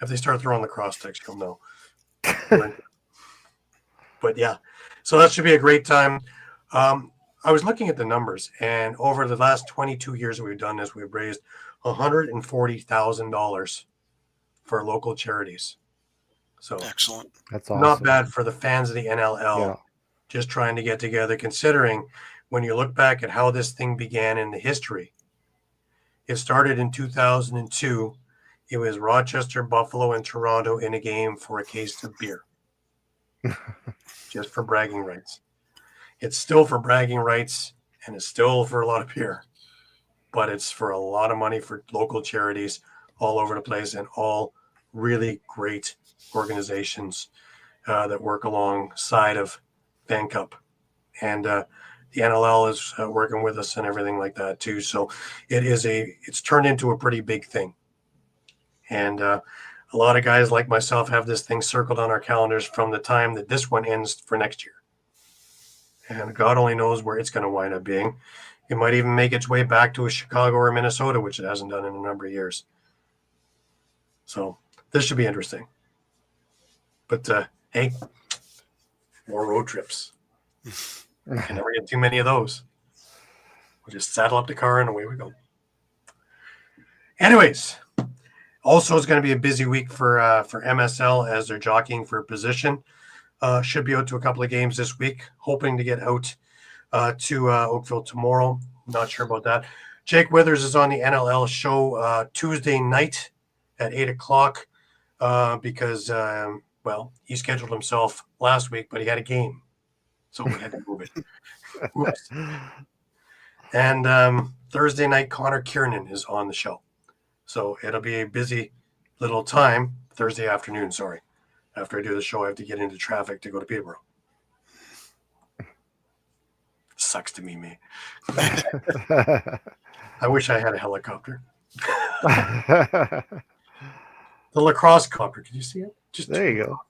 If they start throwing lacrosse sticks, you'll know. But yeah, so that should be a great time. I was looking at the numbers, and over the last 22 years that we've done this, we've raised $140,000 for local charities. So excellent. That's awesome. Not bad for the fans of the NLL. Yeah. Just trying to get together, considering when you look back at how this thing began in the history. It started in 2002. It was Rochester, Buffalo, and Toronto in a game for a case of beer. Just for bragging rights. It's still for bragging rights, and it's still for a lot of beer. But it's for a lot of money for local charities all over the place, and all really great organizations that work alongside of Fan Cup. And the NLL is working with us and everything like that too. So it's turned into a pretty big thing. And a lot of guys like myself have this thing circled on our calendars from the time that this one ends for next year. And God only knows where it's going to wind up being. It might even make its way back to a Chicago or Minnesota, which it hasn't done in a number of years. So this should be interesting. But hey, more road trips. Can never get too many of those. We'll just saddle up the car and away we go. Anyways, also it's going to be a busy week for MSL as they're jockeying for position. Should be out to a couple of games this week. Hoping to get out to Oakville tomorrow. Not sure about that. Jake Withers is on the NLL show Tuesday night at 8 o'clock because, he scheduled himself last week, but he had a game. So we had to move it. Oops. And Thursday night, Connor Kiernan is on the show. So it'll be a busy little time, Thursday afternoon, sorry. After I do the show, I have to get into traffic to go to Peterborough. Sucks to be me. I wish I had a helicopter. The Lacrosse copter, can you see it? Just there you go.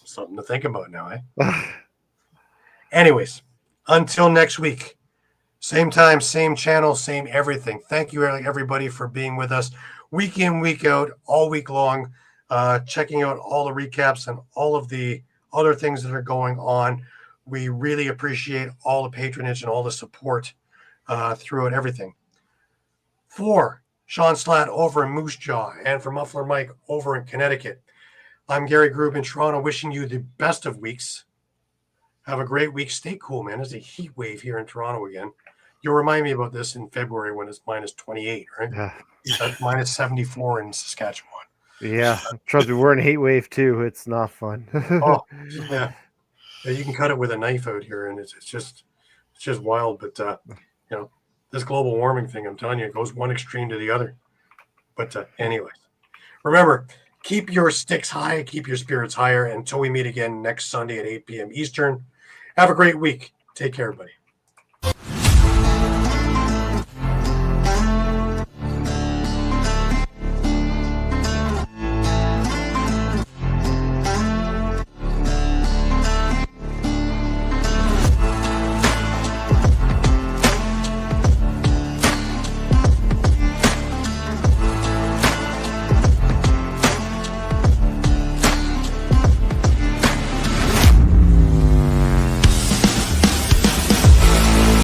Something to think about now, eh? Anyways, until next week. Same time, same channel, same everything. Thank you, everybody, for being with us week in, week out, all week long, checking out all the recaps and all of the other things that are going on. We really appreciate all the patronage and all the support throughout everything. For Shawn Slaght over in Moose Jaw and for Muffler Mike over in Connecticut, I'm Gary Groob in Toronto, wishing you the best of weeks. Have a great week. Stay cool, man. There's a heat wave here in Toronto again. You'll remind me about this in February when it's minus 28, right? Yeah. That's minus 74 in Saskatchewan. Yeah, trust me, we're in a heat wave too. It's not fun. Oh, yeah. You can cut it with a knife out here, and it's just wild. But this global warming thing, I'm telling you, it goes one extreme to the other. But anyways, remember, keep your sticks high, keep your spirits higher until we meet again next Sunday at 8 p.m. Eastern. Have a great week. Take care, everybody.